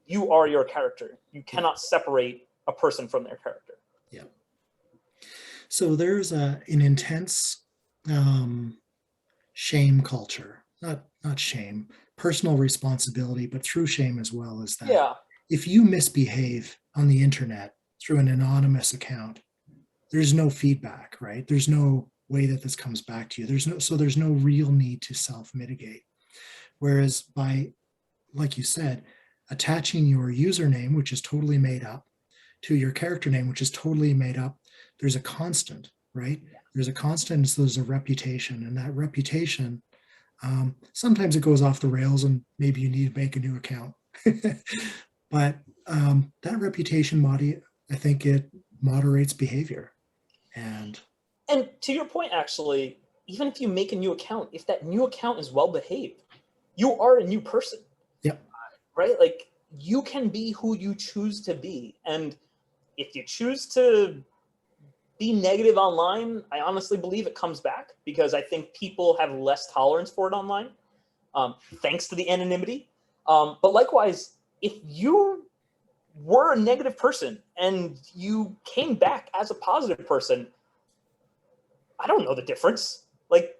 you are your character. You cannot separate a person from their character. yeah. So there's an intense shame culture, not shame, personal responsibility, but through shame as well, is that Yeah. if you misbehave on the internet through an anonymous account, there's no feedback, right? There's no way that this comes back to you. There's no real need to self-mitigate. Whereas by, like you said, attaching your username, which is totally made up, to your character name, which is totally made up, there's a constant, right? There's a constant, so there's a reputation, and that reputation, sometimes it goes off the rails and maybe you need to make a new account. But that reputation, I think it moderates behavior. And to your point, actually, even if you make a new account, if that new account is well behaved, you are a new person. Yep. Right? Like, you can be who you choose to be. And if you choose to be negative online, I honestly believe it comes back, because I think people have less tolerance for it online, thanks to the anonymity. But likewise, if you were a negative person and you came back as a positive person, I don't know the difference. Like,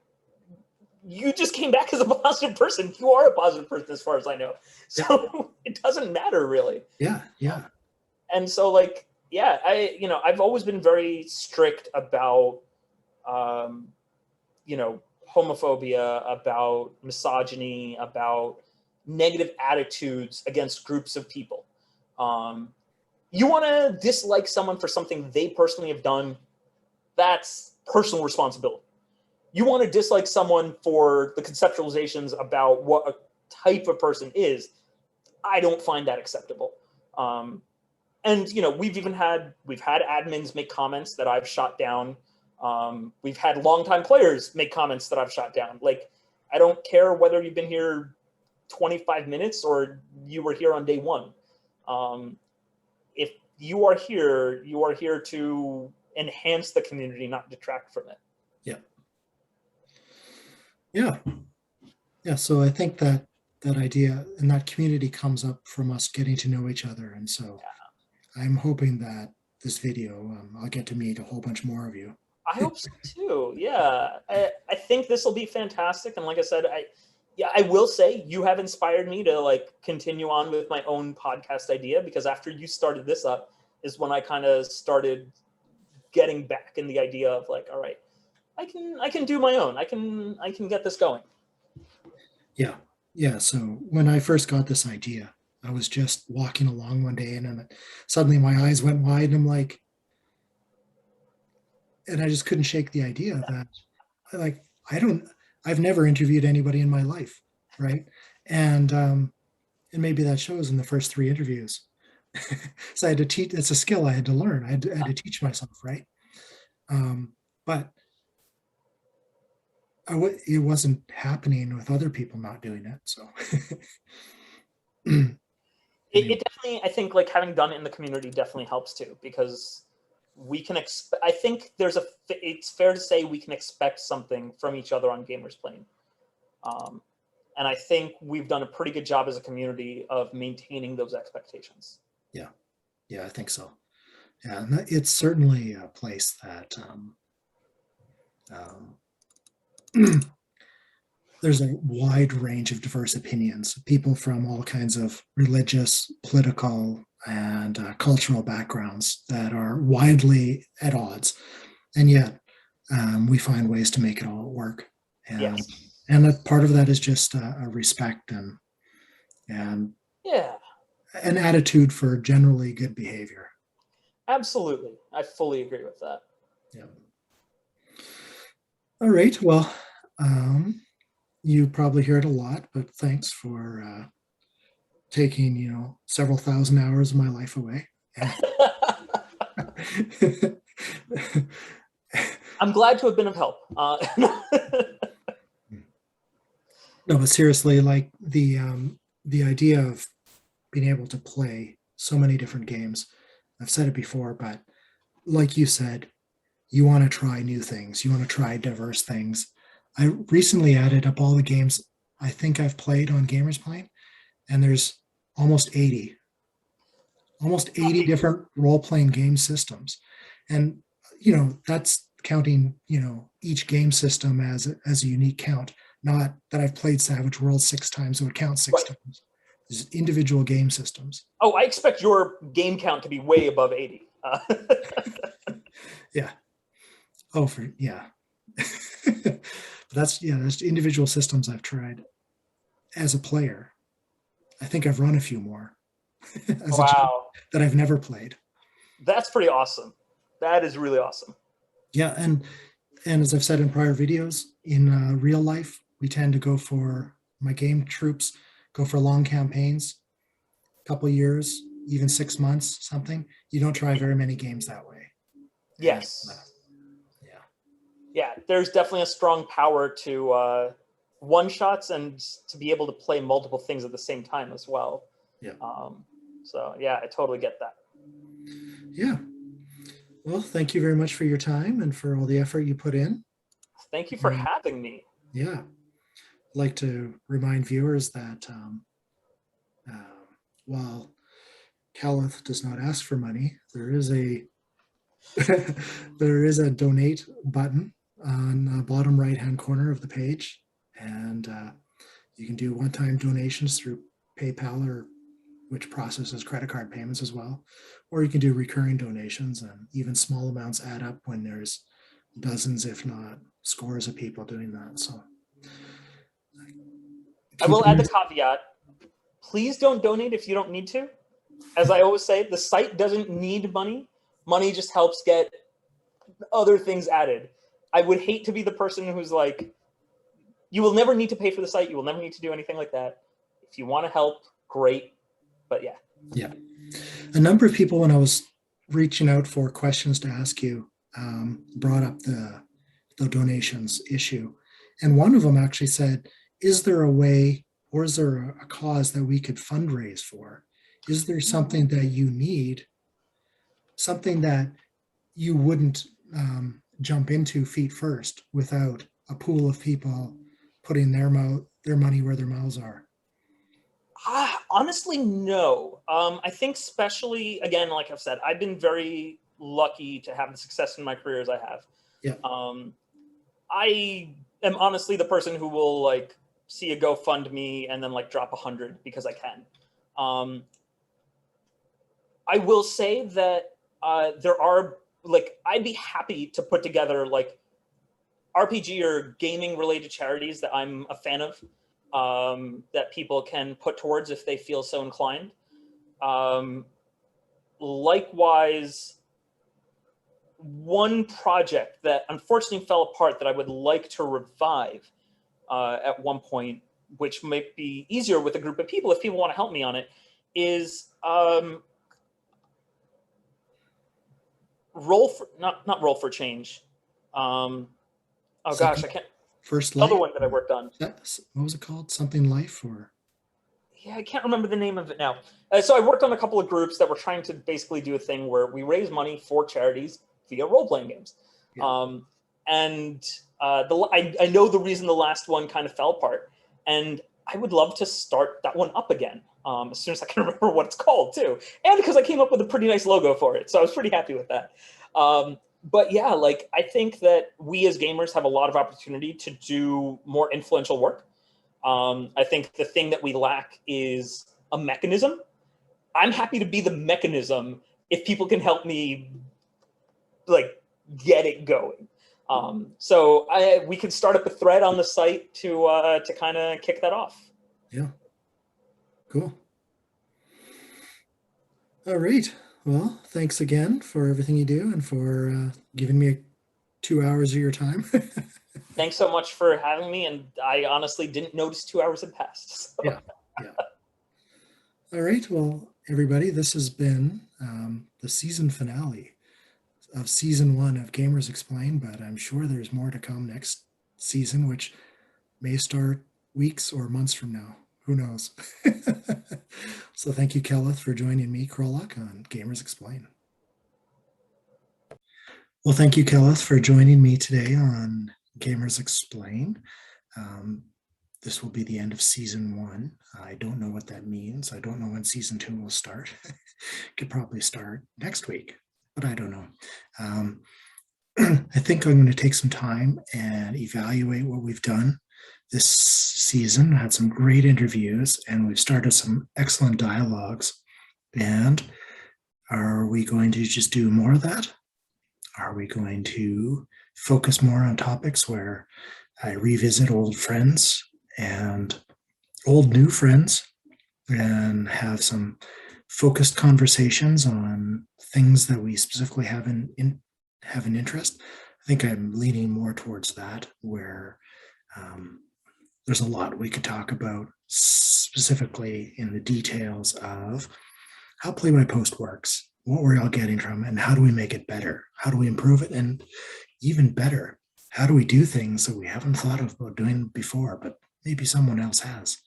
you just came back as a positive person. You are a positive person as far as I know. So it doesn't matter, really. Yeah. And so, like, yeah, I've always been very strict about, homophobia, about misogyny, about negative attitudes against groups of people. You want to dislike someone for something they personally have done, that's personal responsibility. You want to dislike someone for the conceptualizations about what a type of person is, I don't find that acceptable. And we've had admins make comments that I've shot down. We've had longtime players make comments that I've shot down. Like, I don't care whether you've been here 25 minutes or you were here on day one. If you are here to enhance the community, not detract from it. Yeah. So I think that idea and that community comes up from us getting to know each other. And so I'm hoping that this video, I'll get to meet a whole bunch more of you. I hope so too. Yeah, I think this will be fantastic. And like I said, Yeah, I will say you have inspired me to like continue on with my own podcast idea, because after you started this up is when I kind of started getting back in the idea of like, all right, I can do my own. I can get this going. Yeah. Yeah. So when I first got this idea, I was just walking along one day and then suddenly my eyes went wide and I'm like, and I just couldn't shake the idea that like, I've never interviewed anybody in my life. Right. And maybe that shows in the first 3 interviews. So I had to teach, it's a skill I had to learn. I had to teach myself. Right. But it wasn't happening with other people not doing it. So It definitely, I think, like having done it in the community definitely helps too, because we can expect. I think it's fair to say we can expect something from each other on Gamers Plane, and I think we've done a pretty good job as a community of maintaining those expectations. yeah, yeah, I think so. Yeah, and it's certainly a place that there's a wide range of diverse opinions, people from all kinds of religious, political, and cultural backgrounds that are widely at odds, and yet we find ways to make it all work. And Yes. and a part of that is just a respect and Yeah. an attitude for generally good behavior. Absolutely, I fully agree with that. Yeah. All right. Well, you probably hear it a lot, but thanks for taking several thousand hours of my life away. I'm glad to have been of help. No, but seriously, like the idea of being able to play so many different games. I've said it before, but like you said, you want to try new things. You want to try diverse things. I recently added up all the games I think I've played on Gamers Plane, and there's almost 80 different role-playing game systems. And that's counting each game system as a unique count, not that I've played Savage Worlds 6 times, so it counts 6 times. There's individual game systems. Oh, I expect your game count to be way above 80. Yeah. Oh, yeah. That's individual systems I've tried as a player. I think I've run a few more Wow. that I've never played. That's pretty awesome. That is really awesome. Yeah, and as I've said in prior videos, in real life, we tend to go for my game troops, go for long campaigns, a couple years, even 6 months, something. You don't try very many games that way. Yes. Yeah. Yeah, there's definitely a strong power to one-shots and to be able to play multiple things at the same time as well. Yeah. So, yeah, I totally get that. Yeah. Well, thank you very much for your time and for all the effort you put in. Thank you for having me. Yeah. I'd like to remind viewers that while Keleth does not ask for money, there is a donate button on the bottom right-hand corner of the page, and you can do one-time donations through PayPal, which processes credit card payments as well, or you can do recurring donations, and even small amounts add up when there's dozens, if not scores of people doing that. So I will add the caveat, please don't donate if you don't need to. As I always say, the site doesn't need money. Money just helps get other things added. I would hate to be the person who's like, you will never need to pay for the site. You will never need to do anything like that. If you want to help, great. But yeah. Yeah. A number of people, when I was reaching out for questions to ask you, brought up the donations issue. And one of them actually said, is there a way, or is there a cause that we could fundraise for? Is there something that you need, something that you wouldn't jump into feet first without a pool of people putting their money where their mouths are? Honestly, no. I think especially, again, like I've said, I've been very lucky to have the success in my career as I have. Yeah. I am honestly the person who will like see a GoFundMe and then like drop 100 because I can. I will say that there are like, I'd be happy to put together like RPG or gaming related charities that I'm a fan of, that people can put towards if they feel so inclined. Likewise, one project that unfortunately fell apart that I would like to revive at one point, which might be easier with a group of people if people want to help me on it, is not roll for change. Oh gosh, I can't. First Another Life? one that I worked on. What was it called? Something Life or? Yeah, I can't remember the name of it now. So I worked on a couple of groups that were trying to basically do a thing where we raise money for charities via role-playing games. Yeah. I know the reason the last one kind of fell apart, and I would love to start that one up again as soon as I can remember what it's called too, and because I came up with a pretty nice logo for it, so I was pretty happy with that. But yeah, like I think that we as gamers have a lot of opportunity to do more influential work. I think the thing that we lack is a mechanism. I'm happy to be the mechanism if people can help me like get it going. So we can start up a thread on the site to kind of kick that off. Yeah. Cool. All right. Well, thanks again for everything you do and for giving me 2 hours of your time. Thanks so much for having me, and I honestly didn't notice 2 hours had passed. So. Yeah. All right. Well, everybody, this has been the season finale of season 1 of Gamers Explain, but I'm sure there's more to come next season, which may start weeks or months from now. Who knows? So thank you, Keleth, for joining me, Qralloq, on Gamers Explain. Well, thank you, Keleth, for joining me today on Gamers Explain. This will be the end of season 1. I don't know what that means. I don't know when season 2 will start. Could probably start next week, but I don't know. I think I'm going to take some time and evaluate what we've done this season. I had some great interviews and we've started some excellent dialogues. And are we going to just do more of that? Are we going to focus more on topics where I revisit old friends and old new friends and have some focused conversations on things that we specifically have an interest? I think I'm leaning more towards that, where there's a lot we could talk about specifically in the details of how Playbypost works, what we're all getting from it, and how do we make it better? How do we improve it? And even better, how do we do things that we haven't thought of about doing before, but maybe someone else has?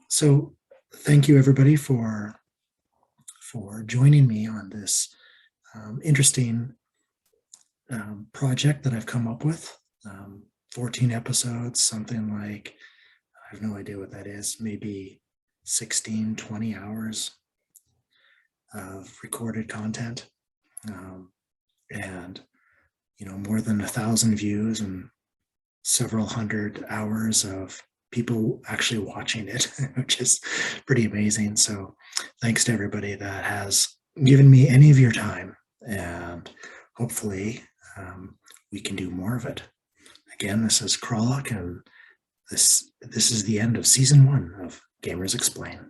So thank you, everybody, for joining me on this interesting project that I've come up with. 14 episodes, something like, I have no idea what that is, maybe 16, 20 hours of recorded content, and more than 1,000 views and several hundred hours of people actually watching it, which is pretty amazing. So thanks to everybody that has given me any of your time, and hopefully we can do more of it. Again, this is Qralloq, and this is the end of season 1 of Gamers Explain.